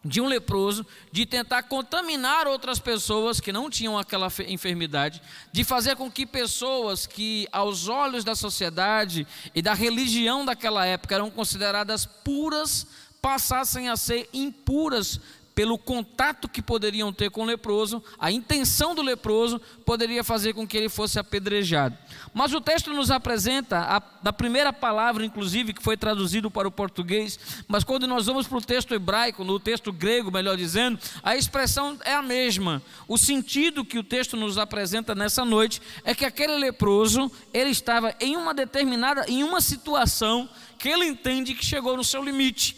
de um leproso, de tentar contaminar outras pessoas que não tinham aquela enfermidade, de fazer com que pessoas que aos olhos da sociedade e da religião daquela época eram consideradas puras, passassem a ser impuras pelo contato que poderiam ter com o leproso, a intenção do leproso poderia fazer com que ele fosse apedrejado. Mas o texto nos apresenta, na primeira palavra inclusive, que foi traduzido para o português, mas quando nós vamos para o texto hebraico, no texto grego, melhor dizendo, a expressão é a mesma. O sentido que o texto nos apresenta nessa noite é que aquele leproso, ele estava em uma situação que ele entende que chegou no seu limite.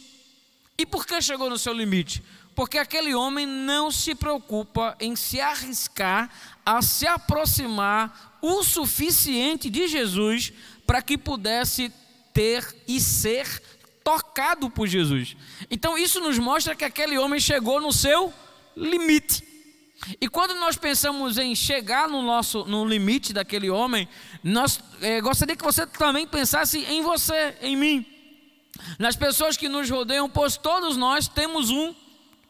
E por que chegou no seu limite? Porque aquele homem não se preocupa em se arriscar a se aproximar o suficiente de Jesus para que pudesse ter e ser tocado por Jesus. Então isso nos mostra que aquele homem chegou no seu limite. E quando nós pensamos em chegar no limite daquele homem, gostaria que você também pensasse em você, em mim, nas pessoas que nos rodeiam, pois todos nós temos um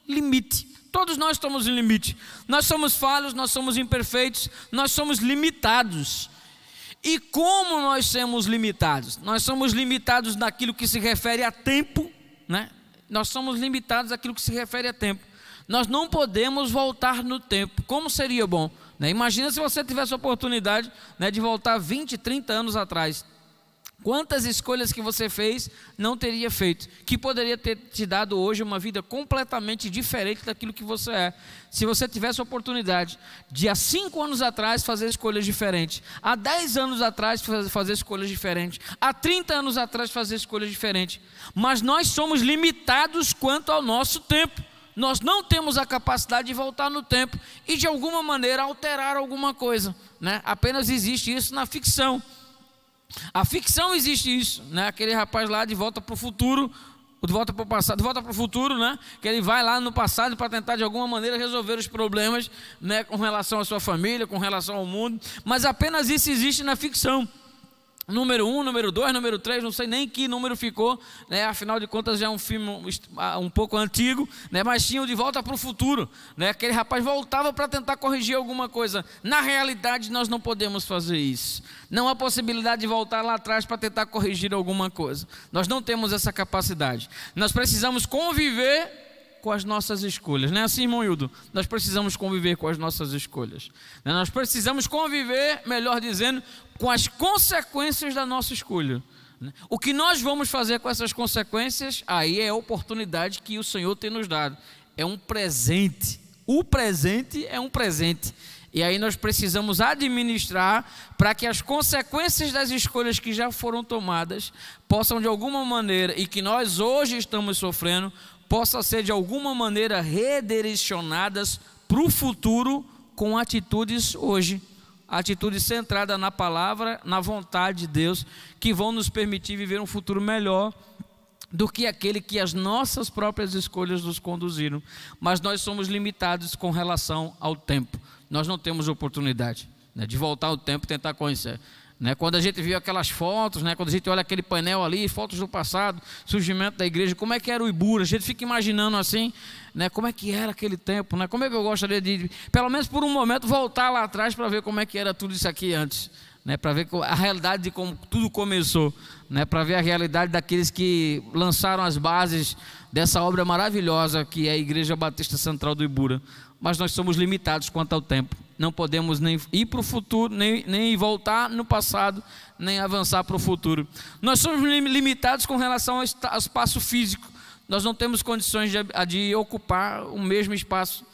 limite. Todos nós estamos em limite. Nós somos falhos, nós somos imperfeitos, nós somos limitados. E como nós somos limitados? Nós somos limitados naquilo que se refere a tempo, né? Nós somos limitados naquilo que se refere a tempo. Nós não podemos voltar no tempo. Como seria bom, né? Imagina se você tivesse a oportunidade, né, de voltar 20, 30 anos atrás. Quantas escolhas que você fez não teria feito, que poderia ter te dado hoje uma vida completamente diferente daquilo que você é. Se você tivesse a oportunidade de há 5 anos atrás fazer escolhas diferentes, há 10 anos atrás fazer escolhas diferentes, há 30 anos atrás fazer escolhas diferentes. Mas nós somos limitados quanto ao nosso tempo. Nós não temos a capacidade de voltar no tempo e de alguma maneira alterar alguma coisa, né? Apenas existe isso na ficção. A ficção existe isso, né? Aquele rapaz lá de Volta para o Futuro, de Volta para o Passado, de Volta para o Futuro, né? Que ele vai lá no passado para tentar de alguma maneira resolver os problemas, né, com relação à sua família, com relação ao mundo, mas apenas isso existe na ficção. Número 1, número 2, número 3, não sei nem que número ficou, né? Afinal de contas já é um filme um pouco antigo, né? Mas tinha o De Volta para o Futuro, né? Aquele rapaz voltava para tentar corrigir alguma coisa. Na realidade nós não podemos fazer isso. Não há possibilidade de voltar lá atrás para tentar corrigir alguma coisa. Nós não temos essa capacidade. Nós precisamos conviver com as nossas escolhas, não é assim, irmão Hildo? Nós precisamos conviver com as nossas escolhas. Nós precisamos conviver, melhor dizendo, com as consequências da nossa escolha. O que nós vamos fazer com essas consequências, aí é a oportunidade que o Senhor tem nos dado. É um presente. O presente é um presente. E aí nós precisamos administrar para que as consequências das escolhas que já foram tomadas possam de alguma maneira, e que nós hoje estamos sofrendo, possam ser de alguma maneira redirecionadas para o futuro com atitudes hoje. Atitudes centradas na palavra, na vontade de Deus, que vão nos permitir viver um futuro melhor do que aquele que as nossas próprias escolhas nos conduziram. Mas nós somos limitados com relação ao tempo. Nós não temos oportunidade, né, de voltar ao tempo e tentar conhecer. Né, quando a gente viu aquelas fotos, né, quando a gente olha aquele painel ali, fotos do passado, surgimento da igreja, como é que era o Ibura, a gente fica imaginando assim, né, como é que era aquele tempo, né, como é que eu gostaria de, pelo menos por um momento, voltar lá atrás para ver como é que era tudo isso aqui antes, né, para ver a realidade de como tudo começou, né, para ver a realidade daqueles que lançaram as bases dessa obra maravilhosa que é a Igreja Batista Central do Ibura. Mas nós somos limitados quanto ao tempo. Não podemos nem ir para o futuro, nem voltar no passado, nem avançar para o futuro. Nós somos limitados com relação ao espaço físico. Nós não temos condições de ocupar o mesmo espaço,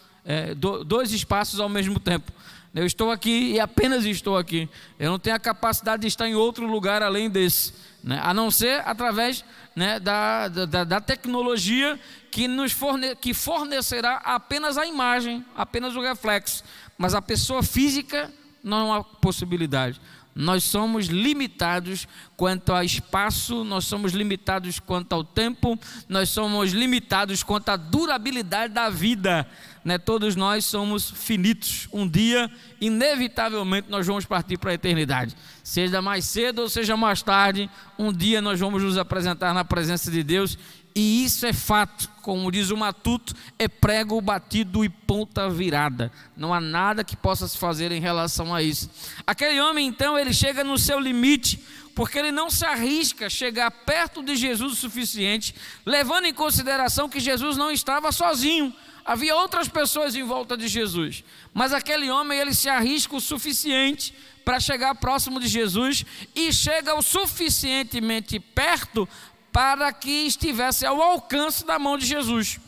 dois espaços ao mesmo tempo. Eu estou aqui e apenas estou aqui. Eu não tenho a capacidade de estar em outro lugar além desse, né? A não ser através, né, da tecnologia que fornecerá apenas a imagem, apenas o reflexo. Mas a pessoa física não há possibilidade. Nós somos limitados quanto ao espaço, nós somos limitados quanto ao tempo, nós somos limitados quanto à durabilidade da vida, né? Todos nós somos finitos. Um dia, inevitavelmente, nós vamos partir para a eternidade. Seja mais cedo ou seja mais tarde, um dia nós vamos nos apresentar na presença de Deus. E isso é fato, como diz o matuto, é prego batido e ponta virada. Não há nada que possa se fazer em relação a isso. Aquele homem então, ele chega no seu limite, porque ele não se arrisca a chegar perto de Jesus o suficiente, levando em consideração que Jesus não estava sozinho. havia outras pessoas em volta de Jesus, mas aquele homem, ele se arrisca o suficiente para chegar próximo de Jesus e chega o suficientemente perto para que estivesse ao alcance da mão de Jesus.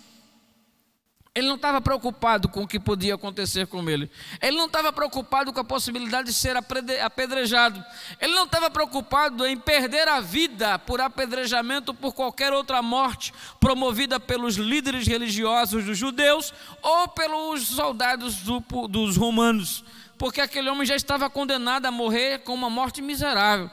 Ele não estava preocupado com o que podia acontecer com ele. Ele não estava preocupado com a possibilidade de ser apedrejado. Ele não estava preocupado em perder a vida por apedrejamento, por qualquer outra morte promovida pelos líderes religiosos dos judeus ou pelos soldados dos romanos, porque aquele homem já estava condenado a morrer com uma morte miserável.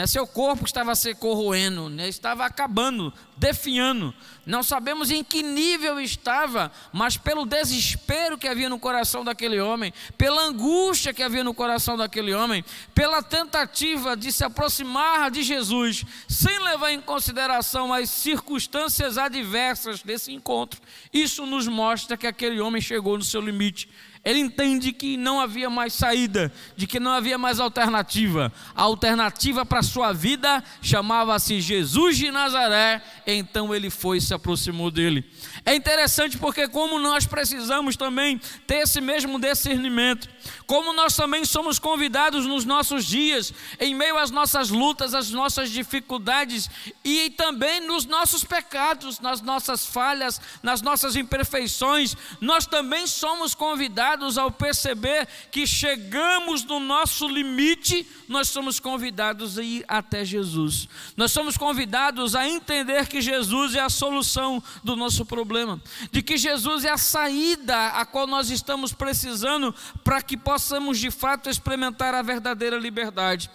Seu corpo estava se corroendo, estava acabando, definhando. Não sabemos em que nível estava, mas pelo desespero que havia no coração daquele homem, pela angústia que havia no coração daquele homem, pela tentativa de se aproximar de Jesus, sem levar em consideração as circunstâncias adversas desse encontro, isso nos mostra que aquele homem chegou no seu limite. Ele entende que não havia mais saída, de que não havia mais alternativa. A alternativa para a sua vida chamava-se Jesus de Nazaré. Então ele foi e se aproximou dele. É interessante porque como nós precisamos também ter esse mesmo discernimento, como nós também somos convidados nos nossos dias, em meio às nossas lutas, às nossas dificuldades e também nos nossos pecados, nas nossas falhas, nas nossas imperfeições, nós também somos convidados ao perceber que chegamos no nosso limite, nós somos convidados a ir até Jesus. Nós somos convidados a entender que Jesus é a solução do nosso problema, de que Jesus é a saída a qual nós estamos precisando para que possamos de fato experimentar a verdadeira liberdade.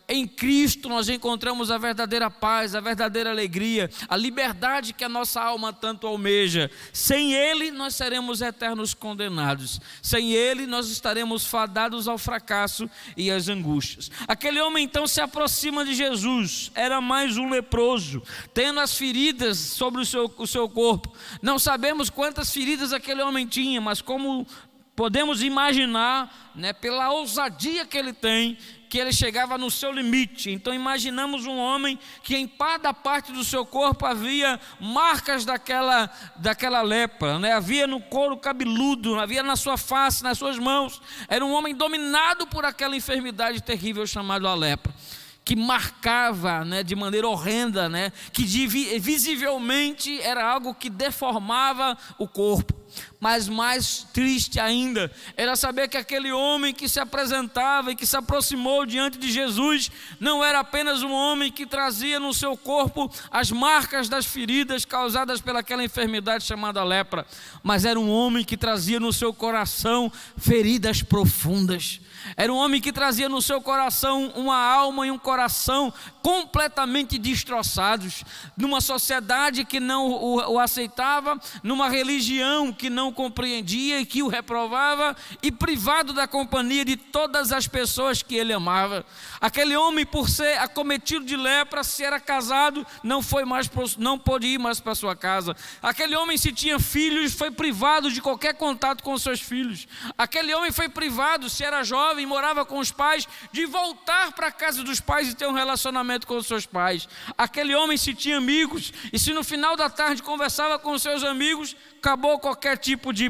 Em Cristo nós encontramos a verdadeira paz, a verdadeira alegria, a liberdade que a nossa alma tanto almeja. Sem Ele nós seremos eternos condenados. Sem Ele nós estaremos fadados ao fracasso e às angústias. Aquele homem então se aproxima de Jesus. Era mais um leproso, tendo as feridas sobre o seu corpo. Não sabemos quantas feridas aquele homem tinha, mas como podemos imaginar, pela ousadia que ele tem, que ele chegava no seu limite. Então imaginamos um homem que em cada parte do seu corpo havia marcas daquela lepra, havia no couro cabeludo, havia na sua face, nas suas mãos. Era um homem dominado por aquela enfermidade terrível chamada a lepra, que marcava de maneira horrenda, que visivelmente era algo que deformava o corpo. Mas mais triste ainda era saber que aquele homem que se apresentava e que se aproximou diante de Jesus não era apenas um homem que trazia no seu corpo as marcas das feridas causadas pelaquela enfermidade chamada lepra, mas era um homem que trazia no seu coração feridas profundas. Era um homem que trazia no seu coração uma alma e um coração completamente destroçados, numa sociedade que não o aceitava, numa religião que não compreendia e que o reprovava, e privado da companhia de todas as pessoas que ele amava. Aquele homem, por ser acometido de lepra, se era casado, não pôde ir mais para sua casa. Aquele homem, se tinha filhos, foi privado de qualquer contato com seus filhos. Aquele homem foi privado, se era jovem, morava com os pais, de voltar para a casa dos pais e ter um relacionamento com os seus pais. Aquele homem, se tinha amigos, e se no final da tarde conversava com os seus amigos, acabou qualquer tipo de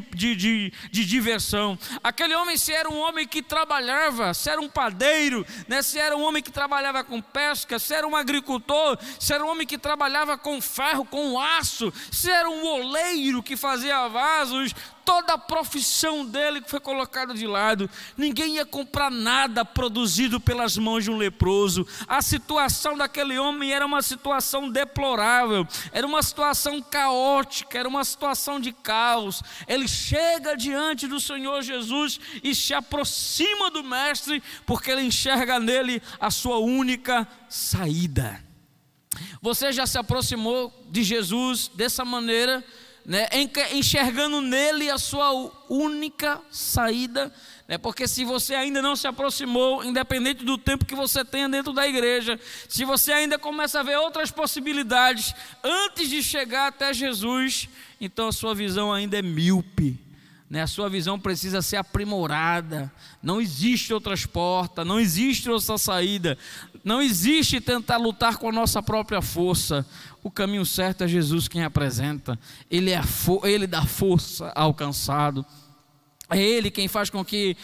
diversão. Aquele homem, se era um homem que trabalhava, se era um padeiro, se era um homem que trabalhava com pesca, se era um agricultor, se era um homem que trabalhava com ferro, com aço, se era um oleiro que fazia vasos, toda a profissão dele foi colocada de lado. Ninguém ia comprar nada produzido pelas mãos de um leproso. A situação daquele homem era uma situação deplorável, era uma situação caótica, era uma situação de caos. Ele chega diante do Senhor Jesus e se aproxima do Mestre, porque ele enxerga nele a sua única saída. Você já se aproximou de Jesus dessa maneira, enxergando nele a sua única saída, porque se você ainda não se aproximou, independente do tempo que você tenha dentro da igreja, se você ainda começa a ver outras possibilidades antes de chegar até Jesus, então a sua visão ainda é míope, né? A sua visão precisa ser aprimorada. Não existe outras portas, não existe outra saída, não existe tentar lutar com a nossa própria força. O caminho certo é Jesus quem apresenta. Ele dá força ao cansado. É Ele quem faz com que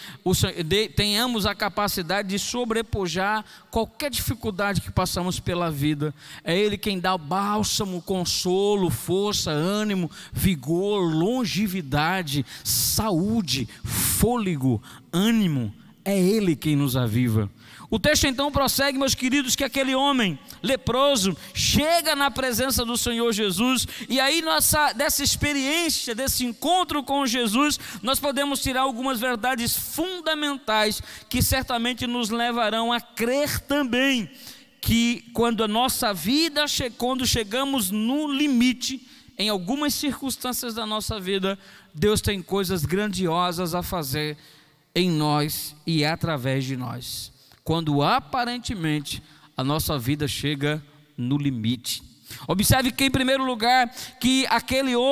tenhamos a capacidade de sobrepujar qualquer dificuldade que passamos pela vida. É Ele quem dá bálsamo, consolo, força, ânimo, vigor, longevidade, saúde, fôlego, ânimo. É Ele quem nos aviva. O texto então prossegue, meus queridos, que aquele homem leproso chega na presença do Senhor Jesus, e aí dessa experiência, desse encontro com Jesus, nós podemos tirar algumas verdades fundamentais que certamente nos levarão a crer também que quando a nossa vida, quando chegamos no limite, em algumas circunstâncias da nossa vida, Deus tem coisas grandiosas a fazer em nós e através de nós. Quando aparentemente a nossa vida chega no limite. Observe que, em primeiro lugar, que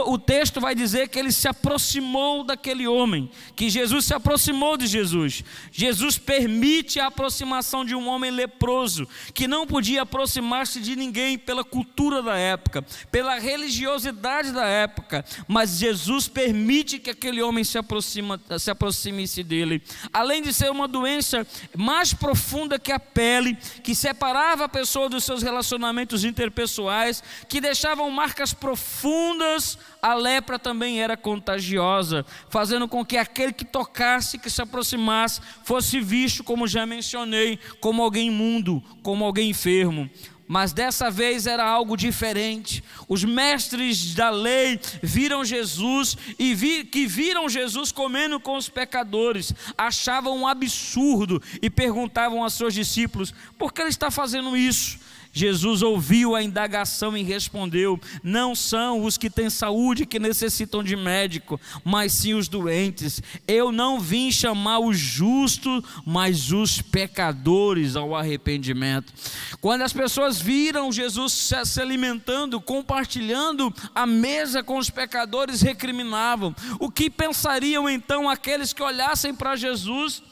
o texto vai dizer que ele se aproximou daquele homem, que Jesus se aproximou de Jesus. Jesus permite a aproximação de um homem leproso, que não podia aproximar-se de ninguém pela cultura da época, pela religiosidade da época, mas Jesus permite que aquele homem se aproxime-se dele. Além de ser uma doença mais profunda que a pele, que separava a pessoa dos seus relacionamentos interpessoais, que deixavam marcas profundas, a lepra também era contagiosa, fazendo com que aquele que tocasse, que se aproximasse, fosse visto, como já mencionei, como alguém imundo, como alguém enfermo. Mas dessa vez era algo diferente. Os mestres da lei viram Jesus viram Jesus comendo com os pecadores, achavam um absurdo e perguntavam aos seus discípulos: por que ele está fazendo isso? Jesus ouviu a indagação e respondeu: não são os que têm saúde que necessitam de médico, mas sim os doentes. Eu não vim chamar os justos, mas os pecadores ao arrependimento. Quando as pessoas viram Jesus se alimentando, compartilhando a mesa com os pecadores, recriminavam. O que pensariam então aqueles que olhassem para Jesus,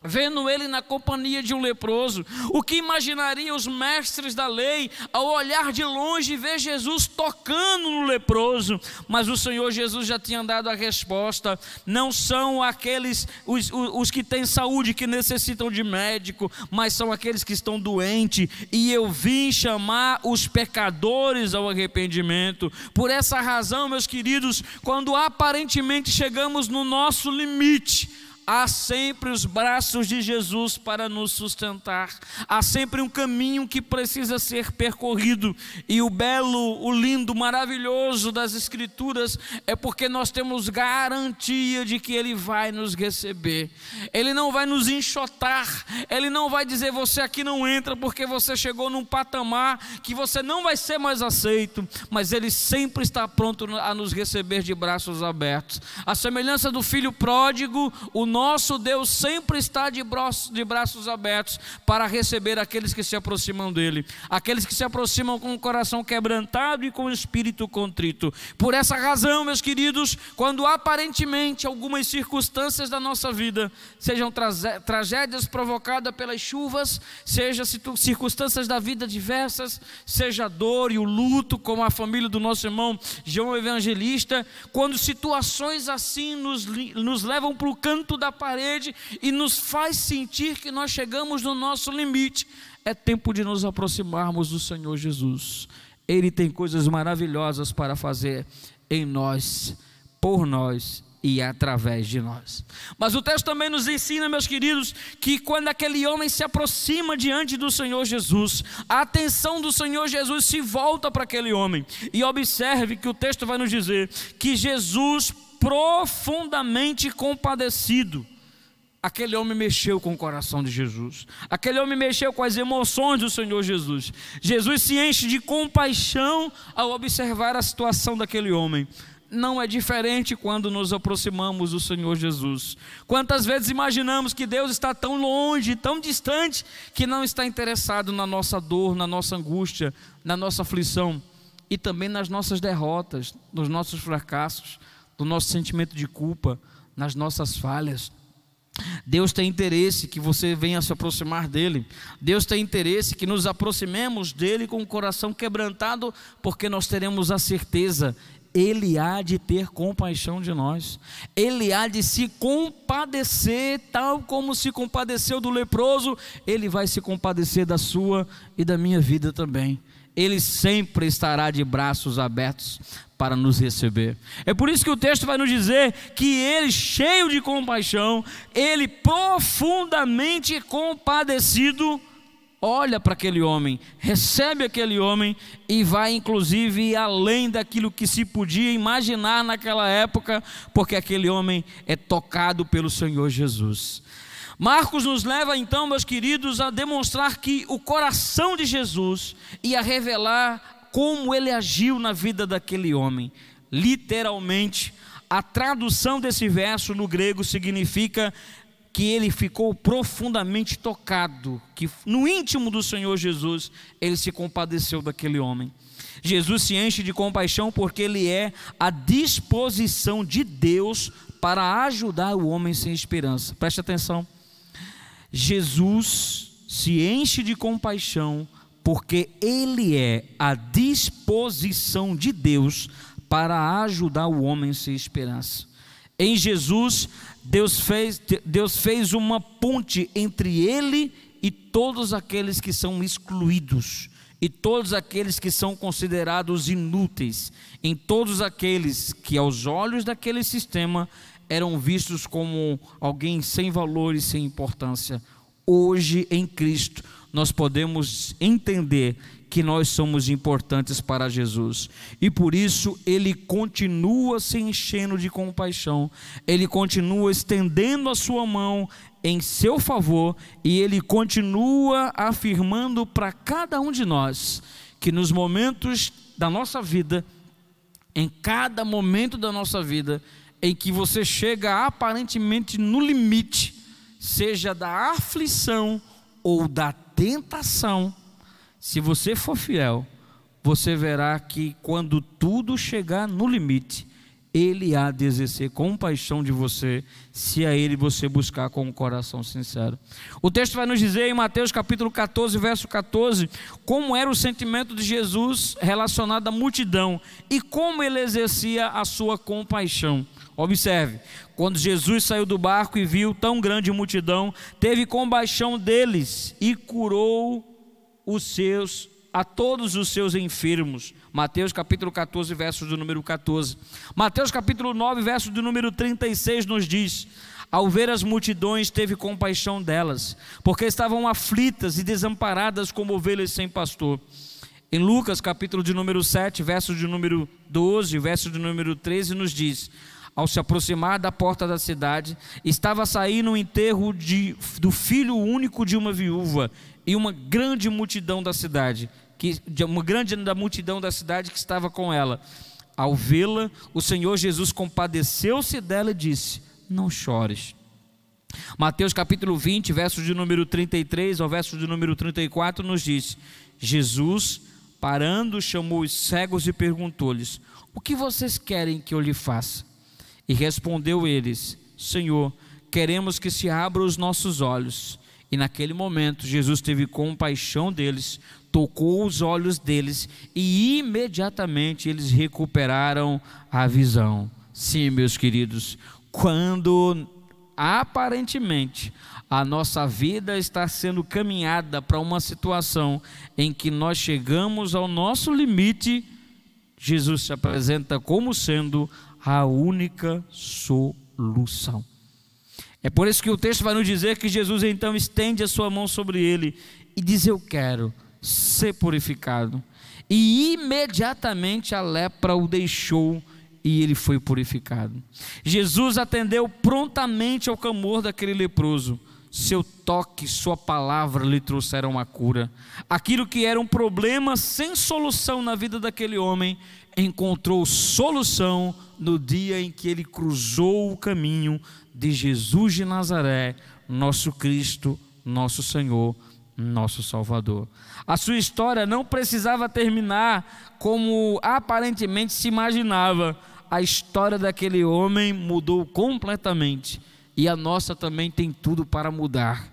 vendo ele na companhia de um leproso? O que imaginariam os mestres da lei ao olhar de longe e ver Jesus tocando no leproso? Mas o Senhor Jesus já tinha dado a resposta: não são aqueles os que têm saúde que necessitam de médico, mas são aqueles que estão doentes, e eu vim chamar os pecadores ao arrependimento. Por essa razão, meus queridos, quando aparentemente chegamos no nosso limite, há sempre os braços de Jesus para nos sustentar. Há sempre um caminho que precisa ser percorrido. E o belo, o lindo, maravilhoso das Escrituras é porque nós temos garantia de que Ele vai nos receber. Ele não vai nos enxotar. Ele não vai dizer: você aqui não entra porque você chegou num patamar que você não vai ser mais aceito. Mas Ele sempre está pronto a nos receber de braços abertos. A semelhança do filho pródigo, o nosso Deus sempre está de braços abertos para receber aqueles que se aproximam dele, aqueles que se aproximam com o coração quebrantado e com o espírito contrito. Por essa razão, meus queridos, quando aparentemente algumas circunstâncias da nossa vida, sejam tragédias provocadas pelas chuvas, seja circunstâncias da vida diversas, seja a dor e o luto, como a família do nosso irmão João Evangelista, quando situações assim nos levam para o canto da parede e nos faz sentir que nós chegamos no nosso limite, é tempo de nos aproximarmos do Senhor Jesus. Ele tem coisas maravilhosas para fazer em nós, por nós e através de nós. Mas o texto também nos ensina, meus queridos, que quando aquele homem se aproxima diante do Senhor Jesus, a atenção do Senhor Jesus se volta para aquele homem. E observe que o texto vai nos dizer que Jesus, profundamente compadecido, aquele homem mexeu com o coração de Jesus, aquele homem mexeu com as emoções do Senhor Jesus. Jesus se enche de compaixão ao observar a situação daquele homem. Não é diferente quando nos aproximamos do Senhor Jesus. Quantas vezes imaginamos que Deus está tão longe, tão distante, que não está interessado na nossa dor, na nossa angústia, na nossa aflição, e também nas nossas derrotas, nos nossos fracassos, do nosso sentimento de culpa, nas nossas falhas. Deus tem interesse que você venha se aproximar dele. Deus tem interesse que nos aproximemos dele com o coração quebrantado, porque nós teremos a certeza, ele há de ter compaixão de nós. Ele há de se compadecer, tal como se compadeceu do leproso, ele vai se compadecer da sua e da minha vida também. Ele sempre estará de braços abertos para nos receber. É por isso que o texto vai nos dizer que ele, cheio de compaixão, ele profundamente compadecido, olha para aquele homem, recebe aquele homem e vai inclusive além daquilo que se podia imaginar naquela época, porque aquele homem é tocado pelo Senhor Jesus. Marcos nos leva então, meus queridos, a demonstrar que o coração de Jesus e a revelar como ele agiu na vida daquele homem. Literalmente, a tradução desse verso no grego significa que ele ficou profundamente tocado, que no íntimo do Senhor Jesus, ele se compadeceu daquele homem. Jesus se enche de compaixão porque ele é a disposição de Deus para ajudar o homem sem esperança. Preste atenção. Jesus se enche de compaixão porque ele é a disposição de Deus para ajudar o homem sem esperança. Em Jesus, Deus fez uma ponte entre ele e todos aqueles que são excluídos, e todos aqueles que são considerados inúteis, em todos aqueles que aos olhos daquele sistema eram vistos como alguém sem valor e sem importância. Hoje em Cristo nós podemos entender que nós somos importantes para Jesus, e por isso ele continua se enchendo de compaixão, ele continua estendendo a sua mão em seu favor, e ele continua afirmando para cada um de nós que nos momentos da nossa vida, em cada momento da nossa vida em que você chega aparentemente no limite, seja da aflição ou da tentação, se você for fiel, você verá que quando tudo chegar no limite, ele há de exercer compaixão de você, se a ele você buscar com um coração sincero. O texto vai nos dizer em Mateus capítulo 14, verso 14, como era o sentimento de Jesus relacionado à multidão e como ele exercia a sua compaixão. Observe, quando Jesus saiu do barco e viu tão grande multidão, teve compaixão deles e curou a todos os seus enfermos. Mateus capítulo 14, verso do número 14. Mateus capítulo 9, verso do número 36 nos diz: ao ver as multidões, teve compaixão delas, porque estavam aflitas e desamparadas como ovelhas sem pastor. Em Lucas capítulo de número 7, verso de número 12, verso de número 13 nos diz: ao se aproximar da porta da cidade, estava a sair no enterro do filho único de uma viúva, e uma grande multidão da cidade, que estava com ela. Ao vê-la, o Senhor Jesus compadeceu-se dela e disse: não chores. Mateus capítulo 20, verso de número 33 ao verso de número 34 nos diz: Jesus, parando, chamou os cegos e perguntou-lhes: o que vocês querem que eu lhe faça? E respondeu eles: Senhor, queremos que se abra os nossos olhos. E naquele momento Jesus teve compaixão deles, tocou os olhos deles e imediatamente eles recuperaram a visão. Sim, meus queridos, quando aparentemente a nossa vida está sendo caminhada para uma situação em que nós chegamos ao nosso limite, Jesus se apresenta como sendo a única solução. É por isso que o texto vai nos dizer que Jesus então estende a sua mão sobre ele e diz: eu quero ser purificado. E imediatamente a lepra o deixou e ele foi purificado. Jesus atendeu prontamente ao clamor daquele leproso. Seu toque, sua palavra lhe trouxeram a cura. Aquilo que era um problema sem solução na vida daquele homem, encontrou solução no dia em que ele cruzou o caminho de Jesus de Nazaré, nosso Cristo, nosso Senhor, nosso Salvador. A sua história não precisava terminar como aparentemente se imaginava. a história daquele homem mudou completamente, e a nossa também tem tudo para mudar.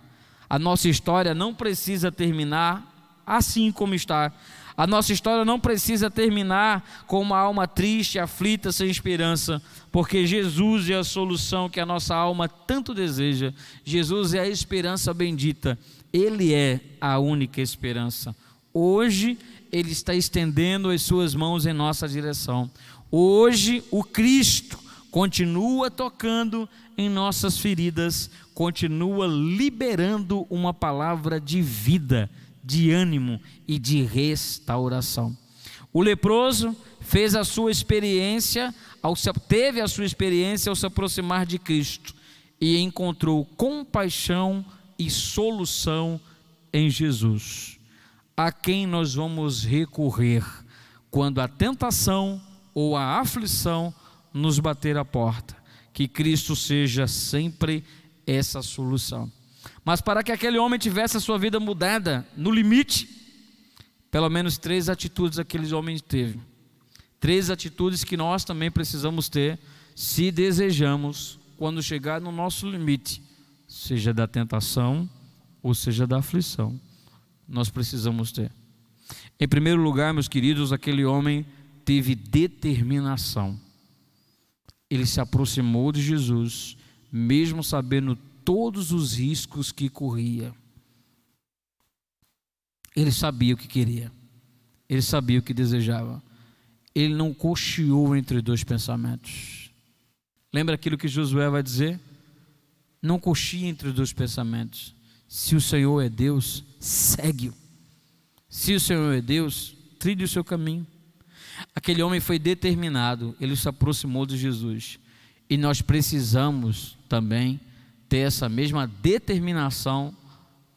A nossa história não precisa terminar assim como está. A nossa história não precisa terminar com uma alma triste, aflita, sem esperança, porque Jesus é a solução que a nossa alma tanto deseja. Jesus é a esperança bendita. Ele é a única esperança. Hoje Ele está estendendo as suas mãos em nossa direção. Hoje o Cristo continua tocando em nossas feridas, continua liberando uma palavra de vida, de ânimo e de restauração. O leproso teve a sua experiência ao se aproximar de Cristo e encontrou compaixão e solução em Jesus. A quem nós vamos recorrer quando a tentação ou a aflição nos bater à porta? Que Cristo seja sempre essa solução. Mas para que aquele homem tivesse a sua vida mudada no limite, pelo menos 3 atitudes aqueles homens teve. 3 atitudes que nós também precisamos ter, se desejamos, quando chegar no nosso limite, seja da tentação ou seja da aflição, nós precisamos ter. Em primeiro lugar, meus queridos, aquele homem teve determinação. Ele se aproximou de Jesus, mesmo sabendo todos os riscos que corria. Ele sabia o que queria, ele sabia o que desejava. Ele não cocheou entre 2 pensamentos. Lembra aquilo que Josué vai dizer? Não cochie entre 2 pensamentos. Se o Senhor é Deus, segue-o. Se o Senhor é Deus, trilhe o seu caminho. Aquele homem foi determinado, ele se aproximou de Jesus. E nós precisamos também ter essa mesma determinação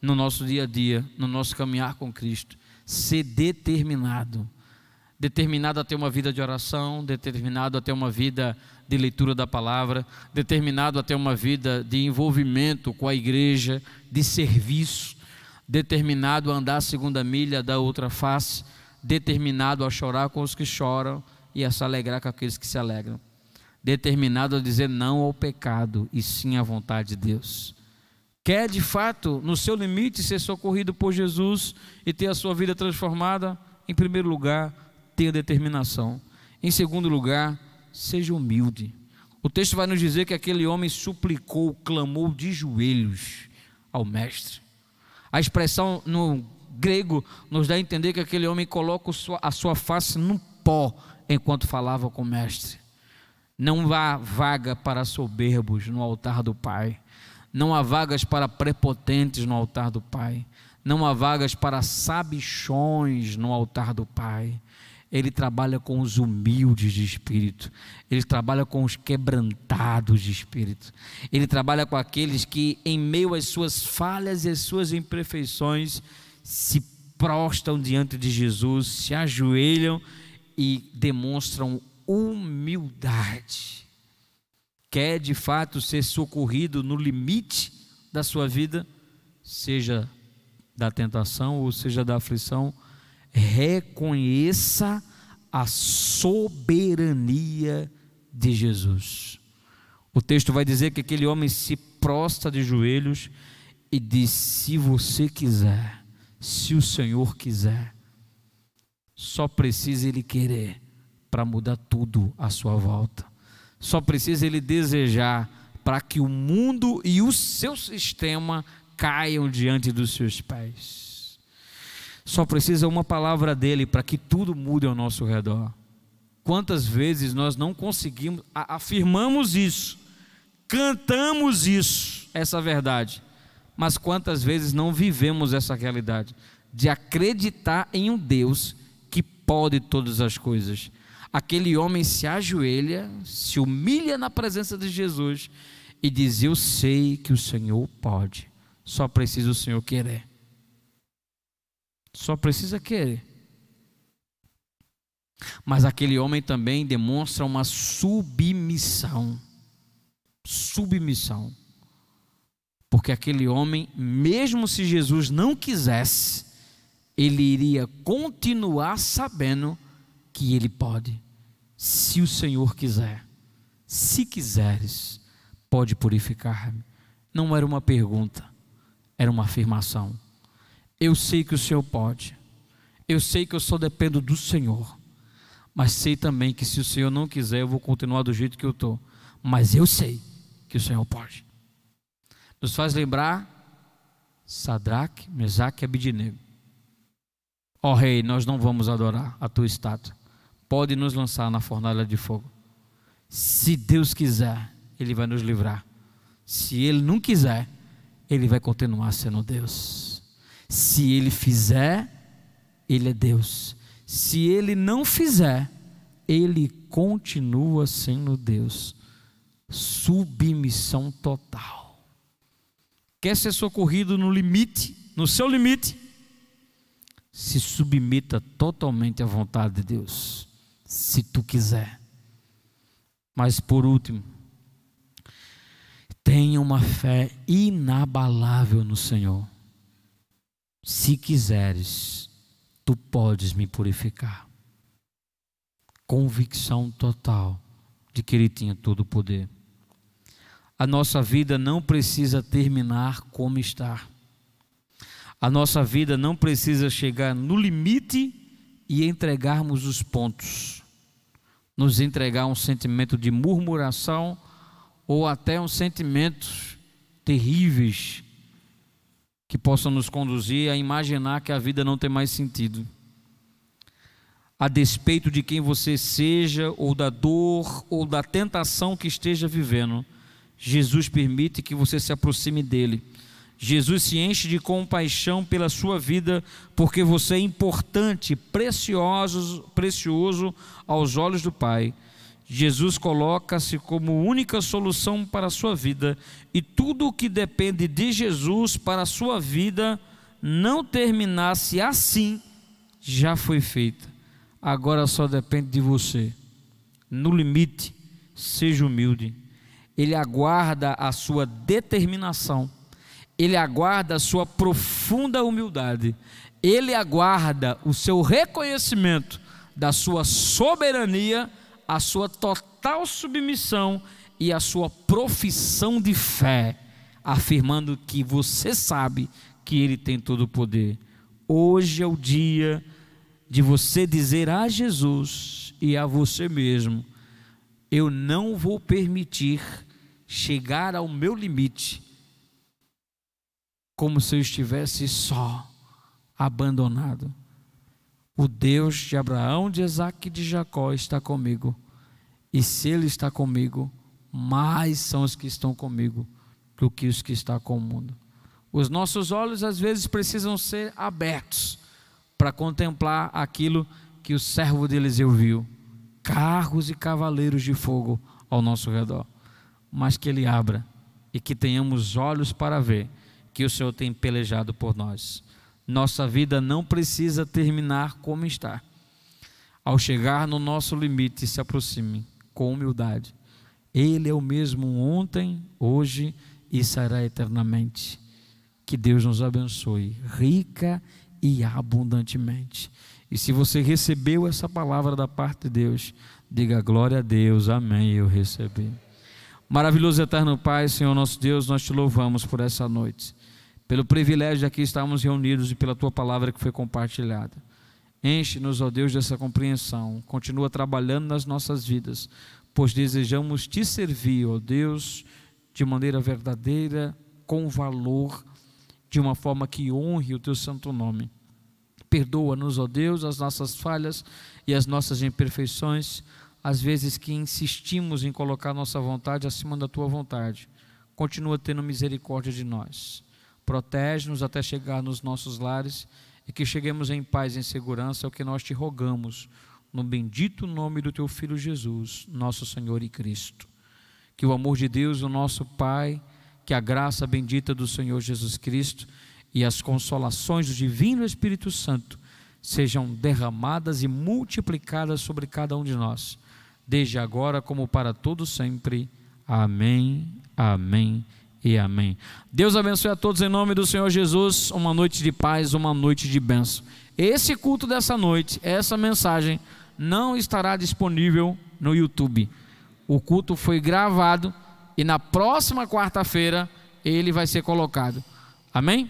no nosso dia a dia, no nosso caminhar com Cristo. Ser determinado. Determinado a ter uma vida de oração, determinado a ter uma vida de leitura da palavra, determinado a ter uma vida de envolvimento com a igreja, de serviço, determinado a andar a 2ª milha da outra face, determinado a chorar com os que choram e a se alegrar com aqueles que se alegram, determinado a dizer não ao pecado e sim à vontade de Deus. Quer de fato, no seu limite, ser socorrido por Jesus e ter a sua vida transformada? Em primeiro lugar, tenha determinação. Em segundo lugar, seja humilde. O texto vai nos dizer que aquele homem suplicou, clamou de joelhos ao mestre. A expressão no grego nos dá a entender que aquele homem coloca a sua face no pó enquanto falava com o mestre. Não há vaga para soberbos no altar do Pai. Não há vagas para prepotentes no altar do Pai. Não há vagas para sabichões no altar do Pai. Ele trabalha com os humildes de espírito. Ele trabalha com os quebrantados de espírito. Ele trabalha com aqueles que, em meio às suas falhas e às suas imperfeições, se prostram diante de Jesus, se ajoelham e demonstram humildade. Quer de fato ser socorrido no limite da sua vida, seja da tentação ou seja da aflição, reconheça a soberania de Jesus. O texto vai dizer que aquele homem se prostra de joelhos e diz: se você quiser, se o Senhor quiser, só precisa Ele querer para mudar tudo à sua volta. Só precisa Ele desejar para que o mundo e o seu sistema caiam diante dos seus pés. Só precisa uma palavra dele para que tudo mude ao nosso redor. Quantas vezes nós não conseguimos, afirmamos isso, cantamos isso, essa verdade, mas quantas vezes não vivemos essa realidade de acreditar em um Deus que pode todas as coisas. Aquele homem se ajoelha, se humilha na presença de Jesus e diz: eu sei que o Senhor pode, só precisa o Senhor querer. Só precisa querer. Mas aquele homem também demonstra uma submissão. Submissão. Porque aquele homem, mesmo se Jesus não quisesse, ele iria continuar sabendo que ele pode, se o Senhor quiser, se quiseres, pode purificar-me. Não era uma pergunta, era uma afirmação. Eu sei que o Senhor pode, eu sei que eu só dependo do Senhor, mas sei também que se o Senhor não quiser, eu vou continuar do jeito que eu estou, mas eu sei que o Senhor pode. Nos faz lembrar Sadraque, Mesaque e Abednego. Ó rei, nós não vamos adorar a tua estátua, pode nos lançar na fornalha de fogo. Se Deus quiser, Ele vai nos livrar. Se Ele não quiser, Ele vai continuar sendo Deus. Se Ele fizer, Ele é Deus. Se Ele não fizer, Ele continua sendo Deus. Submissão total. Quer ser socorrido no limite, no seu limite? Se submeta totalmente à vontade de Deus, se tu quiser. Mas por último, tenha uma fé inabalável no Senhor. Se quiseres, tu podes me purificar. Convicção total de que Ele tinha todo o poder. A nossa vida não precisa terminar como está. A nossa vida não precisa chegar no limite e entregarmos os pontos. Nos entregar um sentimento de murmuração ou até um sentimentos terríveis que possam nos conduzir a imaginar que a vida não tem mais sentido. A despeito de quem você seja, ou da dor, ou da tentação que esteja vivendo, Jesus permite que você se aproxime dele. Jesus se enche de compaixão pela sua vida, porque você é importante, precioso aos olhos do Pai. Jesus coloca-se como única solução para a sua vida, e tudo o que depende de Jesus para a sua vida não terminasse assim, já foi feito. Agora só depende de você. No limite, seja humilde. Ele aguarda a sua determinação. Ele aguarda a sua profunda humildade. Ele aguarda o seu reconhecimento da sua soberania, a sua total submissão e a sua profissão de fé, afirmando que você sabe que Ele tem todo o poder. Hoje é o dia de você dizer a Jesus e a você mesmo: eu não vou permitir chegar ao meu limite como se eu estivesse só, abandonado. O Deus de Abraão, de Isaque e de Jacó está comigo, e se Ele está comigo, mais são os que estão comigo do que os que estão com o mundo. Os nossos olhos às vezes precisam ser abertos para contemplar aquilo que o servo de Eliseu viu: carros e cavaleiros de fogo ao nosso redor. Mas que Ele abra e que tenhamos olhos para ver que o Senhor tem pelejado por nós. Nossa vida não precisa terminar como está. Ao chegar no nosso limite, se aproxime com humildade. Ele é o mesmo ontem, hoje e será eternamente. Que Deus nos abençoe rica e abundantemente. E se você recebeu essa palavra da parte de Deus, diga glória a Deus, amém, eu recebi. Maravilhoso eterno Pai, Senhor nosso Deus, nós te louvamos por essa noite, pelo privilégio de aqui estarmos reunidos e pela tua palavra que foi compartilhada. Enche-nos, ó Deus, dessa compreensão. Continua trabalhando nas nossas vidas, pois desejamos te servir, ó Deus, de maneira verdadeira, com valor, de uma forma que honre o teu santo nome. Perdoa-nos, ó Deus, as nossas falhas e as nossas imperfeições, às vezes que insistimos em colocar nossa vontade acima da tua vontade. Continua tendo misericórdia de nós. Protege-nos até chegar nos nossos lares e que cheguemos em paz e em segurança, é o que nós te rogamos, no bendito nome do teu Filho Jesus, nosso Senhor e Cristo. Que o amor de Deus, o nosso Pai, que a graça bendita do Senhor Jesus Cristo e as consolações do Divino Espírito Santo sejam derramadas e multiplicadas sobre cada um de nós, desde agora como para todo sempre. Amém, amém e amém. Deus abençoe a todos em nome do Senhor Jesus. Uma noite de paz, uma noite de bênção. Esse culto dessa noite, essa mensagem não estará disponível no YouTube. O culto foi gravado e na próxima quarta-feira ele vai ser colocado. Amém?